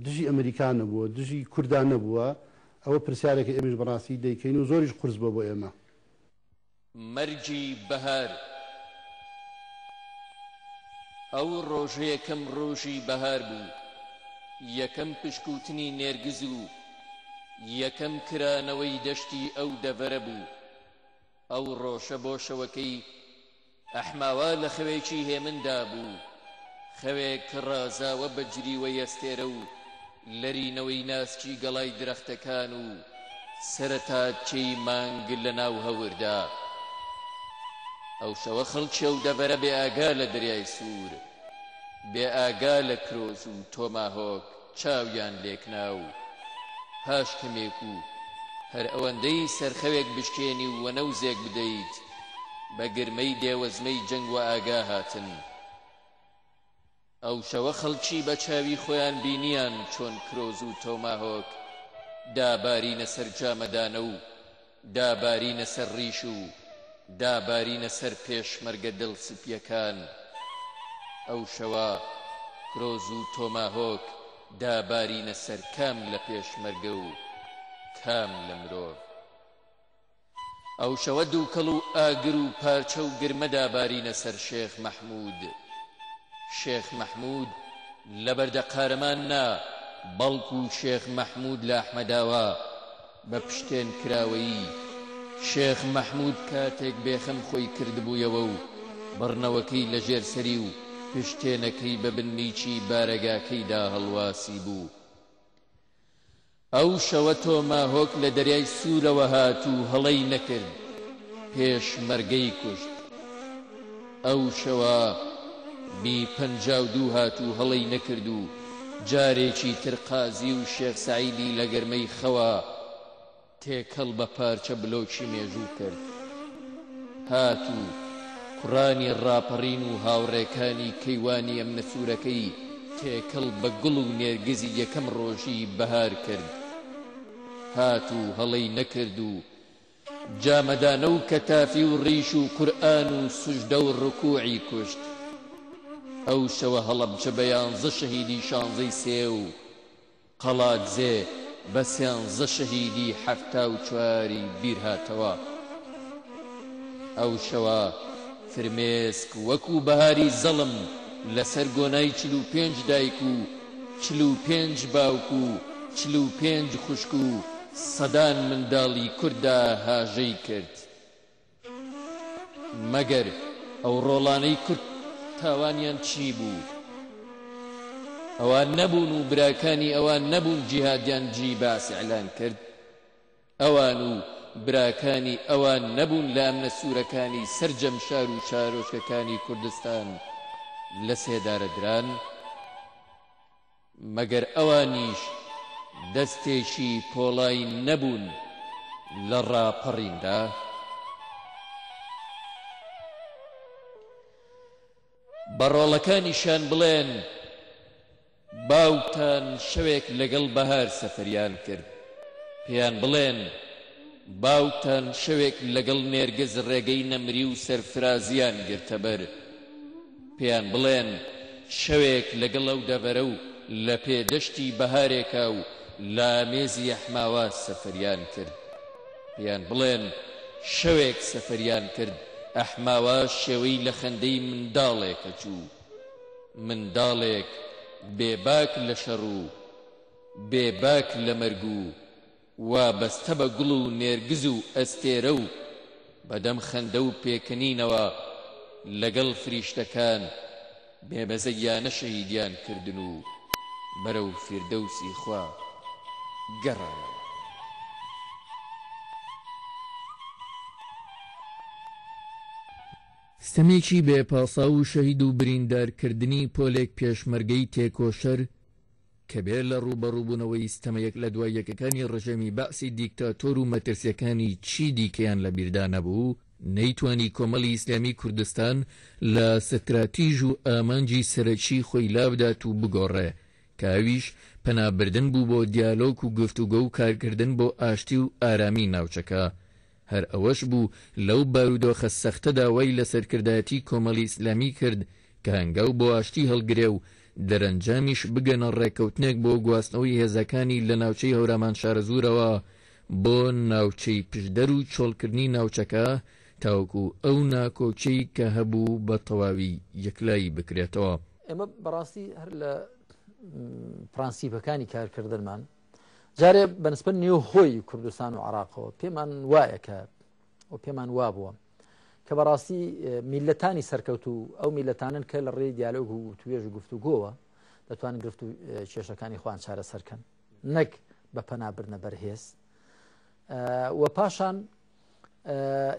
S4: دژی ئەمریکا نەبووە دژی کوردان نەبووە ئەوە پرسیارێکە ئێمەش بەڕاستی دەیکەین و زۆریش قورس بۆ ئێمە
S1: مەرجی بەهار ئەو ڕۆژە یەکەم ڕۆژی بەهار بوو، یەکەم پشکوتنی نێرگز و یەکەم کرانەوەی دەشتی ئەو دەڤەرە بوو. ئەو ڕۆژە بۆ شەوەکەی ئەحماوا لە خەوێکی هێمندا بوو، خەوێک کە ڕازاوە بە جریوە یەستێرە و لەرینەوەی ناسکی گەڵای درەختەکان و سەرەتا چێی مانگ لە ناو هەوردا. ئەو شەوە خەڵکی ئەو دەڤەرە بێ ئاگا لە دەریای سوور، بێ ئاگا لە کرۆز و تۆماهۆک چاویان لێکناو. پاش کەمێک و هەر ئەوەندەی سەرخەوێک بشکێنی و وەنەوزێک بدەیت بە گرمەی دێوەزمەی جەنگ و ئاگا هاتن. ئەو شەوە خەڵکی بە چاوی خۆیان بینیان چۆن کرۆز و تۆماهۆک دابارینە سەر جامەدانە و دابارینە سەر ڕیش و دابارینە سەر پێشمەرگە دڵسپیەکان. ئەو شەوە کرۆز و تۆماهۆک دابارینە سەر کام لە پێشمەرگە و کام لە مرۆڤ. ئەو شەوە دووکەڵ و ئاگر و پارچە و گرمە دابارینە سەر شێخ مەحموود. شێخ مەحموود لە بەردە قارەمان نا، بەڵکو شێخ مەحموود لە ئەحمەداوە بە پشتێن کراوەیی. شێخ مەحموود کاتێک بێخەم خۆی کردبوویەوە و بڕنەوەکەی لە ژێر سەری و پشتێنەکەی بە بنمیچی بارەگاکەیدا هەڵواسی بوو. ئەو شەوە تۆماهۆک لە دەریای سوورەوە هات و هەڵەی نەکرد، پێشمەرگەی کوشت. ئەو شەوە B52 هات و هەڵەی نەکرد و جارێکی تر قازی و شێخ سەعیدی لە گەرمەی خەوە تێکەڵ بە پارچە بلۆکی مێژوو کرد. هات و کوڕانی ڕاپەڕین و هاوڕێکانی کەیوانی ئەم نەسوورەکەی تێکەڵ بە گوڵ و نێرگزی یەکەم ڕۆژی بەهار کرد. هات و هەڵەی نەکرد و جامەدانە و کەتافی و ڕیش و قورئان و سوژدە و ڕکوعی کوشت. ئەو شەوە هەڵەبجە بە 11 شەهیدی 16 سێ و قەڵاتزێ بە 13 شەهیدی 74 بیر هاتەوە. ئەو شەوە فرمێسک وەکو بەهاری زەڵم لەسەر گۆنای 45 دایک و 45 باوک و 45 خوشک و سەدان منداڵی کووردا هاژەی کرد. مەگەر ئەو ڕۆڵانەی کورد تاوانیان چی بوو؟ ئەوان نەبوون و براکانی ئەوان نەبوون جیهادیان جی باس ئیعلان کرد. ئەوان و براکانی ئەوان نەبوون لە ئەمنە سوورەکانی سەرجەم شار و چارۆچکەکانی کوردستان لە سێدارە دران. مەگەر ئەوانیش دەستێکی پۆڵای نەبوون لە ڕاپەڕیندا. بە ڕۆڵەکانیشان بڵێن باوکتان شەوێک لەگەڵ بەهار سەفەریان کرد، پێیان بڵێن باوکتان شەوێک لەگەڵ نێرگز ڕێگەی نەمری و سەرفرازیان گرتەبەر، پێیان بڵێن شەوێک لەگەڵ ئەو دەڤەرە و لە پێدەشتی بەهارێکا و لامێزی ئەحماوا سەفەریان کرد، پێیان بڵێن شەوێک سەفەریان کرد ئەحماوا شێوەی لە خەندەی منداڵێکە چوو، منداڵێک بێباک لە شەڕ و بێباک لە مەرگ و وابەستە بە گوڵ و نێرگز و ئەستێرە و بەدەم خەندە و پێکەنینەوە لەگەڵ فریشتەکان بێبەزەیانە شەهیدیان کردن و بەرەو فیردەوسی خوا گەڕانەوە. ستەمێکی بێپاسا و شەهید و بریندارکردنی پۆلێک پێشمەرگەی تێکۆشەر کە بێ لە ڕوبەڕووبوونەوەی ستەمەیەک لە دوای یەکەکانی ڕژەمی بەعسی دیکتاتۆر و مەترسیەکانی چی دیکەیان لە بیردا نەبوو، نەیتوانی کۆمەڵی ئیسلامی کوردستان لە ستراتیژ و ئامانجی سەرەکی خۆی لابدات و بگۆڕێ، کاویش پەنابردن بوو بۆ دیالۆگ و گفتوگۆ و کارکردن بۆ ئاشتی و ئارامی ناوچەکە. هەر ئەوەش بوو لەو بارودۆخە سەختەدا وەی لە سەرکردایەتی کۆمەڵی ئیسلامی کرد کە هەنگاو بۆ ئاشتی هەڵگرێ و دەرەنجامیش بگەنە ڕێکەوتنێک بۆ گواستنەوەی هێزەکانی لە ناوچەی هەورامان شارەزوورەوە بۆ ناوچەی پشدەر و چۆڵکردنی ناوچەکە تاوەکو ئەو ناکۆچەی کە هەبوو بە تەواوی یەکلایی بکرێتەوە.
S2: ئێمە بەڕاستی هەر لە پرانسیپەکانی کارکردنمان جارێ بەنسبەت نێوخۆی کوردستان و عراقەوە پێمان وایە کە و پێمان وا بووە کە بەڕاستی میلەتانی سەرکەوت و ئەو میلەتانن کە لە ڕێی دیالۆگ و توێژ و گفتوگۆوە دەتوانن گرفت و کێشەکانی خۆیان چارەسەرکەن نەک بە پەنابردنە بەرهێز و پاشان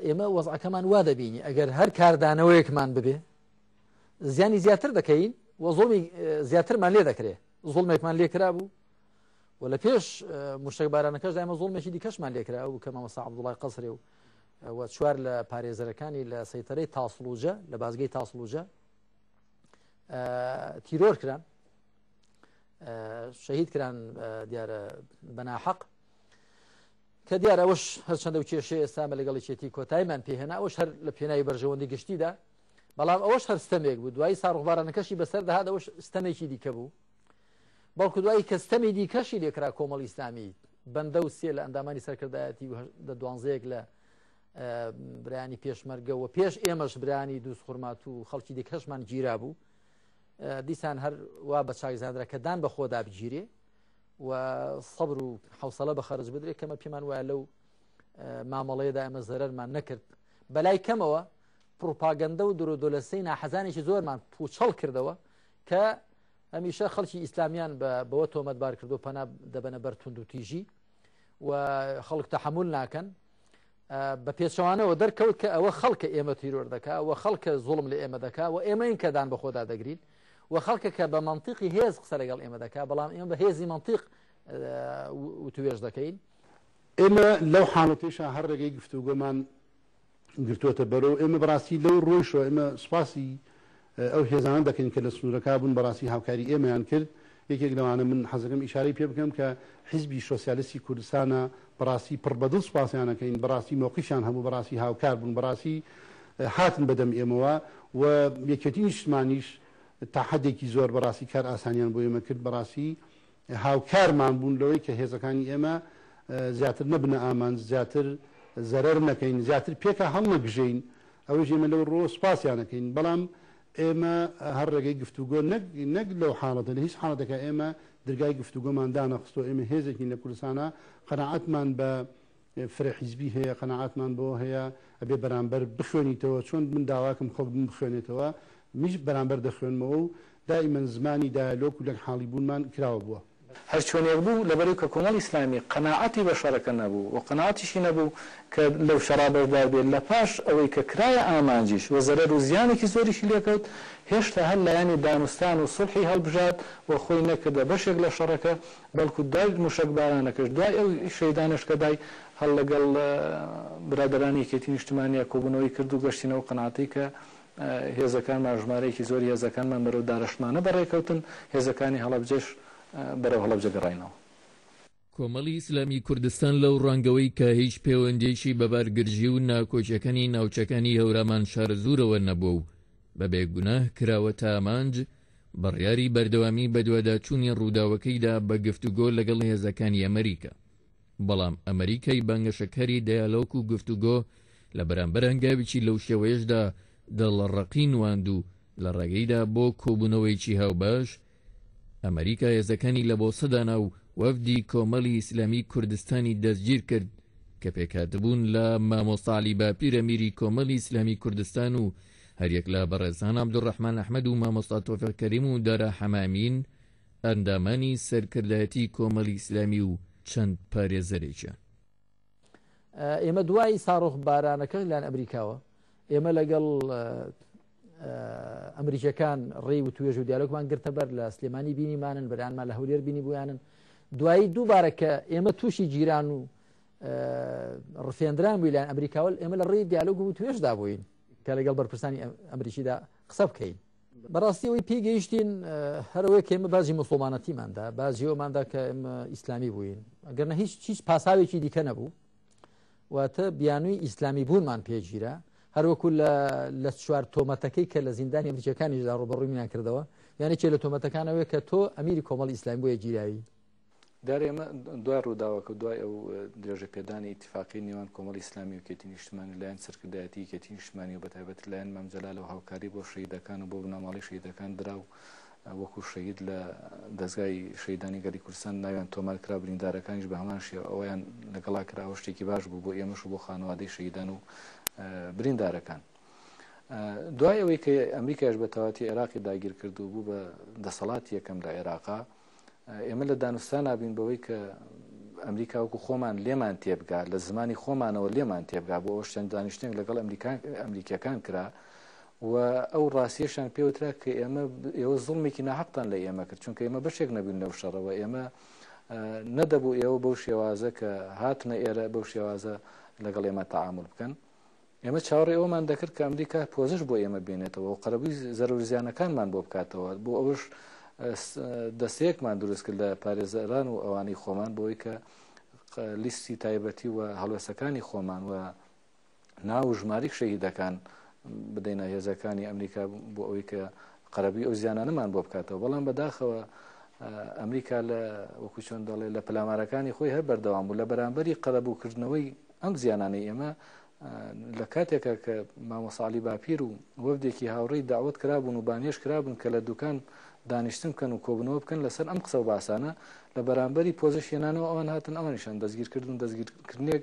S2: ئێمە وەزعەکەمان وا دەبینی ئەگەر هەر کاردانەوەیەکمان ببێ زیانی زیاتر دەکەین و زۆڵمی زیاترمان لێ دەکرێت زۆڵمێکمان لێکرا بوو و لە پێش مشتێک بارانەکەش دایمە زۆڵمێکی دیکەشمان لێکرا و کە مامۆستا عەبدوڵای قەسرێ و چوار لە پارێزەرەکانی لە سەیتەرەی تاسڵوجە لە بازگەی تاسڵوجە تیرۆر کران شەهید کران دیارە بەناحەق کە دیارە ئەوەش هەرچەندە و کێشەیە ئێستامە لەگەڵی چێتی کۆتاییمان پێهێنا ئەوەش هەر لە پێناوی بەرژەوەندی گشتیدا بەڵام ئەوەش هەر ستەمێک بوو دوایی ساڕوخبارانەکەشی بەسەر دەهات ئەوەش ستەمێکی دیکە بوو بەڵکو دوایی کە ستەمی دیکەشی لێکرا کۆمەڵی ئیسلامی بەندە و سێ لە ئەندامانی سەرکردایەتی و دوانزەیەک لە برانی پێشمەرگە و پێش ئێمەش برانی دووس خورمات و خەڵکی دیکەشمان گیرا بوو دیسان هەر وا بە چاکزادرا کە دان بە خۆدا بگیرێ و سەبر و حوسەڵە بە خەرج بدرێت کەمە پێمان وایە لەو مامەڵەیەدا ئەمە زەرەرمان نەکرد بەلای کەمەوە پروپاگەندە و درۆدۆلەسەی ناحەزانێکی زۆرمان پوچەڵ کردەوە کە هەمیشە خەڵکی ئیسلامیان بەوە تۆمەتبار کردو پەنا دەبەنە بەر تونند و تیژی و خەڵک تەحمل ناکەن بە پێچەوانەوە دەرکەوت کە ئەوە خەڵکە ئێمە تیرۆر دەکا و خەڵکە زوڵم لە ئێمە دەکا و ئێمەین کە دان بە خۆدا دەگرین و خەڵکە کە بە منطقی هێز قسە لەگەڵ ئێمە دەکا بەڵام ئێمە بە هێزی منطق و توێژ دەکەین
S4: ئێمە لەو حاڵەتێشە هەر ڕێگەی گفتوگۆمان گرتووەتە بەرەو ئێمە بەڕاستی لەو ڕۆیشەوە ئێمە سوپاسی ئەو هێزانە دەکەین کە لە سنوورەکە بوون بەڕاستی هاوکاری ئێمەیان کرد یەکێک لەوانە من حەزەکەم ئیشارەی پێ بکەم کە حیزبی سۆسیالیستی کوردستانە بەڕاستی پڕبەدڵ سوپاسیانەکەین بەڕاستی مۆقیفیان هەبوو بەڕاستی هاوکار بوون بەڕاستی هاتن بەدەم ئێمەوە و یەکێتی نیشتمانیش تا حدێکی زۆر بەڕاستی کار ئاسانیان بۆ ئێمە کرد بەڕاستی هاوکارمان بوون لەوەی کە هێزەکانی ئێمە زیاتر نەبنە ئامان زیاتر زەرەر نەکەین زیاتر پێکە هەڵنەگژین ئەوەی ئێمە لەو ڕۆ سوپاسیانەکەین بەڵام ئێمە هەر ڕێگەی گفتوگۆ نەک لەو حاڵەتە لە هیچ حاڵەتەکە ئێمە دەرگای گفتوگۆمان دانەخستۆ ئێمە هێزێکی لە کوردستانە قەناعەتمان بە فرەحیزبی هەیە قەناعەتمان بۆ هەیە ئەبێ بەرامبەر بخوێنیتەوە چۆن من داواکەم خەڵک من بخوێنێتەوە میش بەرامبەر دەخوێنمەوە و دائیمەن زمانی دایالۆگ و لەک حاڵی بوونمان کراوە بووە
S3: هەر چۆنێک بوو لەبەرەوەی کە کۆمەڵی ئیسلامی قەناعەتی بە شەڕەکە نەبوو و قەناعەتیشی نەبوو کە لەو شەڕا بەردار بێت لە پاش ئەوەی کە کرایە ئامانجیش و زەرەر و زیانێکی زۆریشی لێکەوت هێشتا هەر لایەنی دانوستان و سوڵحی هەڵبژات و خۆی نەکردە بەشێک لە شەڕەکە بەڵکو دوای موشک بارانەکەش دوای ئەو شەیدانش کە دای هەڵ لەگەڵ برادرانی یەکێتی نیشتیمانیە کۆبوونەوەی کرد و گەشتینەوە قەناعەتی کە هێزەکانمان ژمارەیەکی زۆری هێزەکانمان بەرەو دارەشمانە بەڕێکەوتن هێزەکانی هەڵەبجەش بەرەو هەڵەبجە گەڕاینەوە.
S1: کۆمەڵی ئیسلامی کوردستان لەو ڕەنگەوەی کە هیچ پەیوەندیەکی بەبارگرژی و ناکۆچەکانی ناوچەکانی هەورامان شارەزوورەوە نەبوو و بە بێگوناه کراوەتە ئامانج بڕیاری بەردەوامی بە دوواداچوونی ڕووداوەکەیدا بە گفتوگۆ لەگەڵ هێزەکانی ئەمریکا بەڵام ئەمریکای بانگەشەکاری دایالۆگ و گفتوگۆ لە بەرامبەر هەنگاوێکی لەو شێوەیەشدا دڵڕەقین واند و لە ڕێگەیدا بۆ کۆبوونەوەیکی هاوباش ئەمریکا هێزەکانی لە بۆ سەدانا و وەفدی کۆمەڵی ئیسلامی کوردستانی دەستگیر کرد کە پێکاتبوون لە مامۆستا عەلی باپیر ئەمیری کۆمەڵی ئیسلامی کوردستان و هەریەک لە بەڕێزان عەبدوڕەحمان ئەحمەد و مامۆستا تۆفیق کەریم و دارا حەمامین ئەندامانی سەرکردایەتی کۆمەڵی ئیسلامی و چەند پارێزەرێکیان.
S2: ئێمە دوای ساڕۆخ بارانەکە لەلایەن ئەمریکاوە ئێمە لەگەڵ ئەمریکەکان ڕێی و توێژ و دیالۆگمان گرتە بەر لە سلێمانی بینیمانن بەرانمان لە هەولێر بینی بوویانن دوایی دووبارە کە ئێمە تووشی جیران و ڕفێندران بووی لایەن ئەمریکاوە ئێمە لە ڕێی دیالۆگ و توێژدا بووین کە لەگەڵ بەرپرسانی ئەمریکیدا قسە بکەین بەڕاستی ئەوەی پێگەیشتین هەرەوەی کە ئێمە بازی موسڵمانەتیماندا بازی ئەوماندا کە ئێمە ئیسلامی بووین ئەگەرنە هیچ پاساوێکی دیکە نەبوو واتە بیانووی ئیسلامی بوونمان پێگیرە هەروەکو لە چوار تۆمەتەکەی کە لە زیندانی ئەمریکەکانیشدا ڕوبەڕووی منیان کردەوە یعنی چێ لە تۆمەتەکانەوەی کە تۆ ئەمیری کۆمەڵی ئیسلامی بۆیە گیراوی
S3: دیارە ئێمە دوای ڕووداوەکە دوای ئەو درێژە پێدانی ئیتیفاقی نێوان کۆمەڵی ئیسلامی و کێتی نیشتمانی لایەن سەرکردایەتی کێتی نیشتمانی و بەتایبەت لایەن مام جەلال و هاوکاری بۆ شەهیدەکان و بۆ بنەماڵی شەهیدەکان دراو وەکو شەهید لە دەستگای شەهیدانی گەلی کوردستان ناویان تۆمار کرا بریندارەکانیش بە هەمان شێوە ئەویان لەگەڵا کراوە شتێکی باش بوو بۆ ئێمەش و بۆ خانەوادەی شەهیدان و بریندارەکان. دوای ئەوەی کە ئەمریکاش بە تەواتی عێراقی داگیر کردو بوو بە دەسەڵاتی یەکەمدا عێراقا، ئێمە لە دانوستان نابین بەوەی کە ئەمریکا وەکو خۆمان لێمان تێبگا لە زمانی خۆمانەوە لێمان تێبگا بۆ ئەو شتێن دانیشتێک لەگەڵ ئەمریکیەکان کرا و ئەو ڕاستیەشان پێوترا کە ئێوە زوڵمێکی ناحەقتان لە ئێمە کرد، چونکە ئێمە بەشێک نەبوون لەو شەڕەوە، ئێمە نەدەبوو ئێوە بەو شێوازە کە هاتنە ئێرە بەو شێوازە لەگەڵ ئێمە تەعامل بکەن. ئێمە چاوەڕێ ئەومان دەکرد کە ئەمریکا پۆزش بۆ ئێمە بێنێتەوە و قەرەبووی زەرورزیانەکانمان بۆ بکاتەوە، بۆ ئەوش دەستەیەکمان دروست کرد لە پارێزەران و ئەوانەی خۆمان بۆی کە لیستی تایبەتی و هەڵوێستەکانی خۆمان و ناو و ژماری شەهیدەکان بدەینە هێزەکانی ئەمریکا بۆ ئەوەی کە قەرەبووی ئەو زیانانەمان بۆ بکاتەوە. بەڵام بەداخەوە ئەمریکا لە وەکو چۆن دەڵێ لە پەلامارەکانی خۆی هەر بەردەوام بوو لە بەرامبەری قەرەبووکردنەوەی ئەم زیانانەی ئێمە لە کاتێکە کە مامۆساعلی باپیر و وەفدێکی هاوڕێی داوت کرابوون و بانێش کرابوون کە لە دوکان دانیشتن بکەن و کۆبنەوە بکەن لەسەر ئەم قسە و باسانە لە بەرامبەری پۆزش هێنانەوە ئەوان هاتن ئەوانیشان دەستگیرکردن دەستگیرکردنێک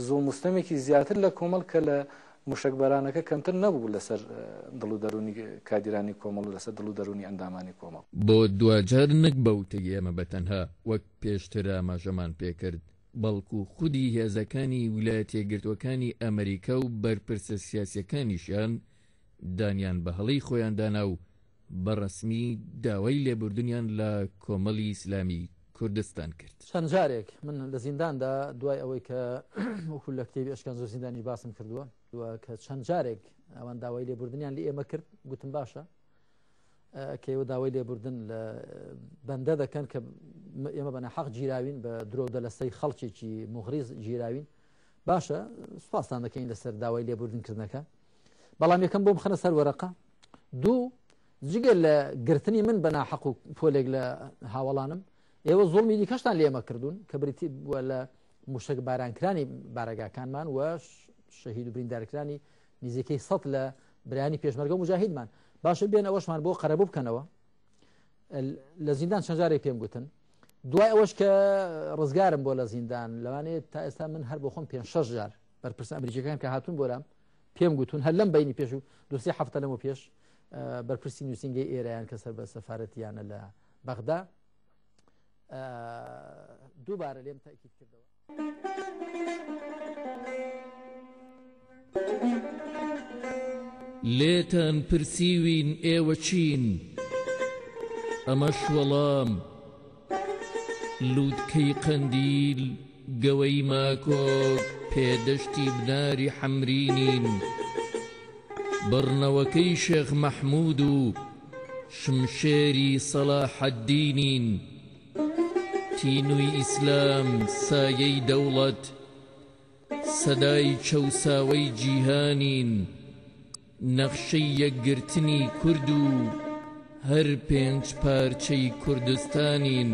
S3: زۆ مستەمێکی زیاتر لە کۆمەڵ کە لە موشکبارانەکە کەمتر نەبوو لەسەر دڵ و دەرونی کادیرانی کۆمەڵ و لەسەر دڵ و دەرونی ئەندامانی کۆمەڵ.
S1: بۆ دوجار نەک بەوتەی ئێمە بەتەنها وەک پێشتر ئاماژەمان پێکرد، بەڵکو خودی هێزەکانی ویلایەتە یەکگرتووەکانی ئەمریکا و بەرپرسە سیاسیەکانیشیان دانیان بە هەڵەی خۆیان دانا و بەڕەسمی داوای لێبوردنیان لە کۆمەڵی ئیسلامی کوردستان کرد.
S2: چەند جارێک من لە زینداندا دوای ئەوەی کە وەکو لە کتێبی ئەشکان زۆر زیندانی باسم کردووە کە چەند جارێک ئەوان داوای لێبوردنیان لە ئێمە کرد، گوتم باشە کە ئێوە داوای لێبوردن لە بەندە دەکەن کە ئێمە بە ناحەق گیراوین بە درۆ دەلەستەی خەڵکێکی مغریز گیراوین، باشە سوپاسان دەکەین لەسەر داوای لێبوردنکردنەکە. بەڵام یەکەم بۆم خەنە سەر وەرەقە، دوو جگە لە گرتنی من بە ناحەق و پۆلێک لە هاوڵانم ئێوە زوڵمی دیکەشتان لێمە کردوون کە بریتی بووە لە موشک بارانکرانی بارەگاکانمان و شەهید و بریندارکرانی نزیکەی 100 لە برایانی پێشمەرگە و مجاهیدمان. باشە بێن ئەوەشمان بۆ قەرەبوو بکەنەوە. لە زیندان چەند جارێک پێم گوتن، دوای ئەوەش کە ڕزگارم بۆ لە زیندان لەوانەیە تا ئێستا من هەر بۆ خۆم 5-6 جار بەرپرسە ئەمریکیەکان کە هاتوون بۆرام پێم گوتون هەر لەم بینی پێش و 2-3 هەفتە لەمە پێش بەرپرسی نووسنگی ئێرەیان کە سەر بە سەفارەتیانە لە بەغدا دووبارە لێم تاکید کردەوە.
S1: لێتان پرسیوین ئێوە چین، ئەمەش وەڵام لووتکەی قەندیل گەوەی ماکۆک پێدەشتی بناری حەمرینین، بڕنەوەکەی شێخ مەحموود و شمشێری سەلاح الدینین، تینووی ئیسلام سایەی دەوڵەت سەدای چەوساوەی جیهانین، نەخشەی یەکگرتنی کورد و هەر 5 پارچەی کوردستانین،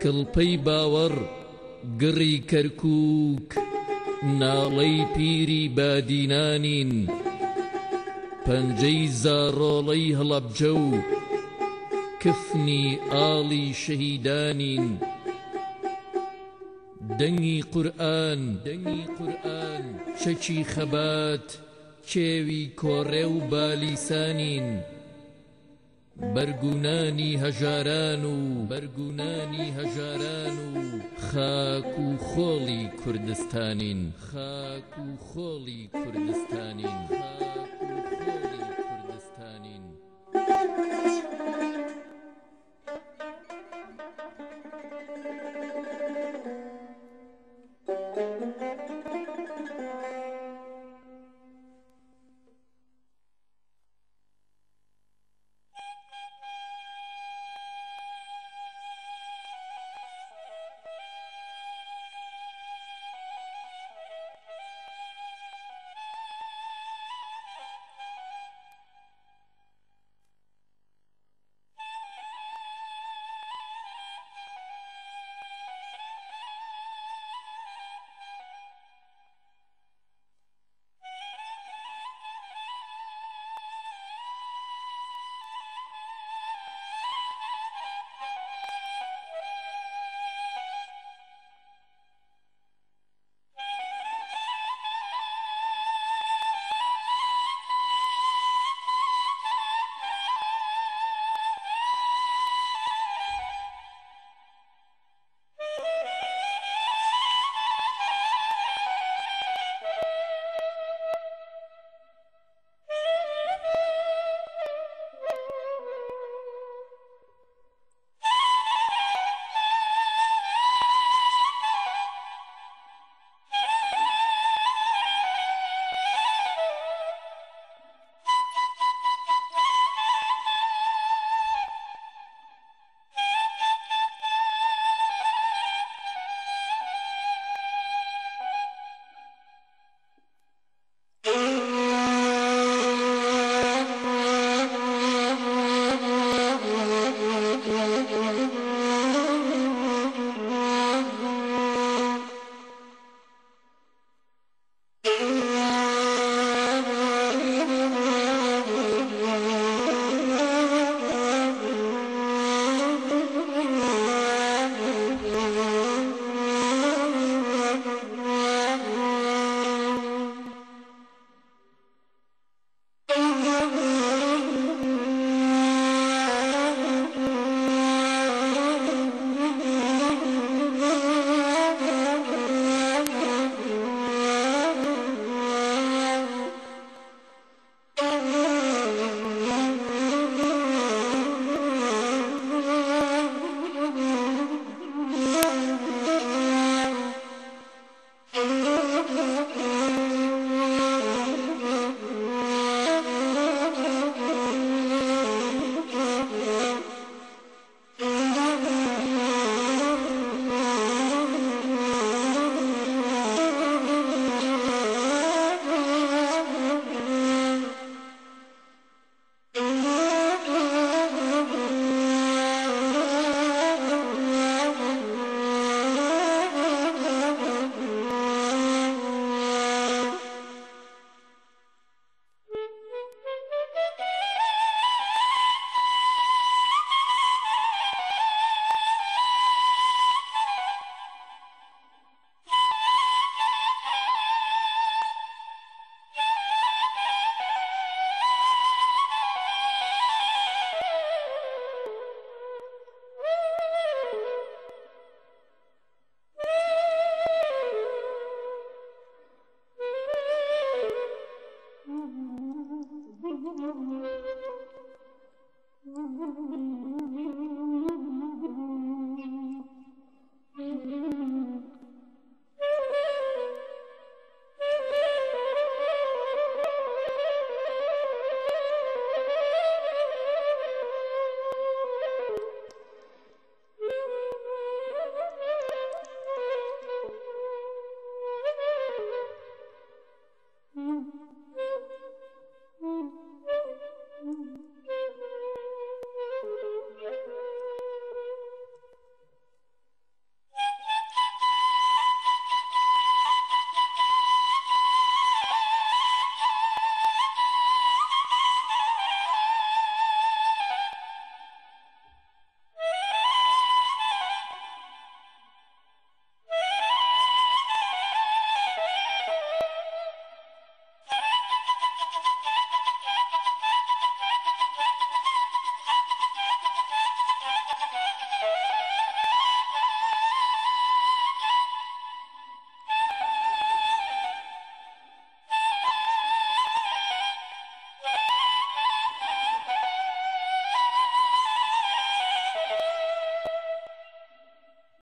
S1: کڵپەی باوەڕ گڕی کەرکووک ناڵەی پیری بادینانین، پەنجەی زاڕۆڵەی هەڵەبجە و کفنی ئاڵی شەهیدانین، دەنگی قورئان چەکی خەبات کێوی کۆڕێ و بالیسانین، بەرگونانی هەژاران و خاک و خۆڵی کوردستانین.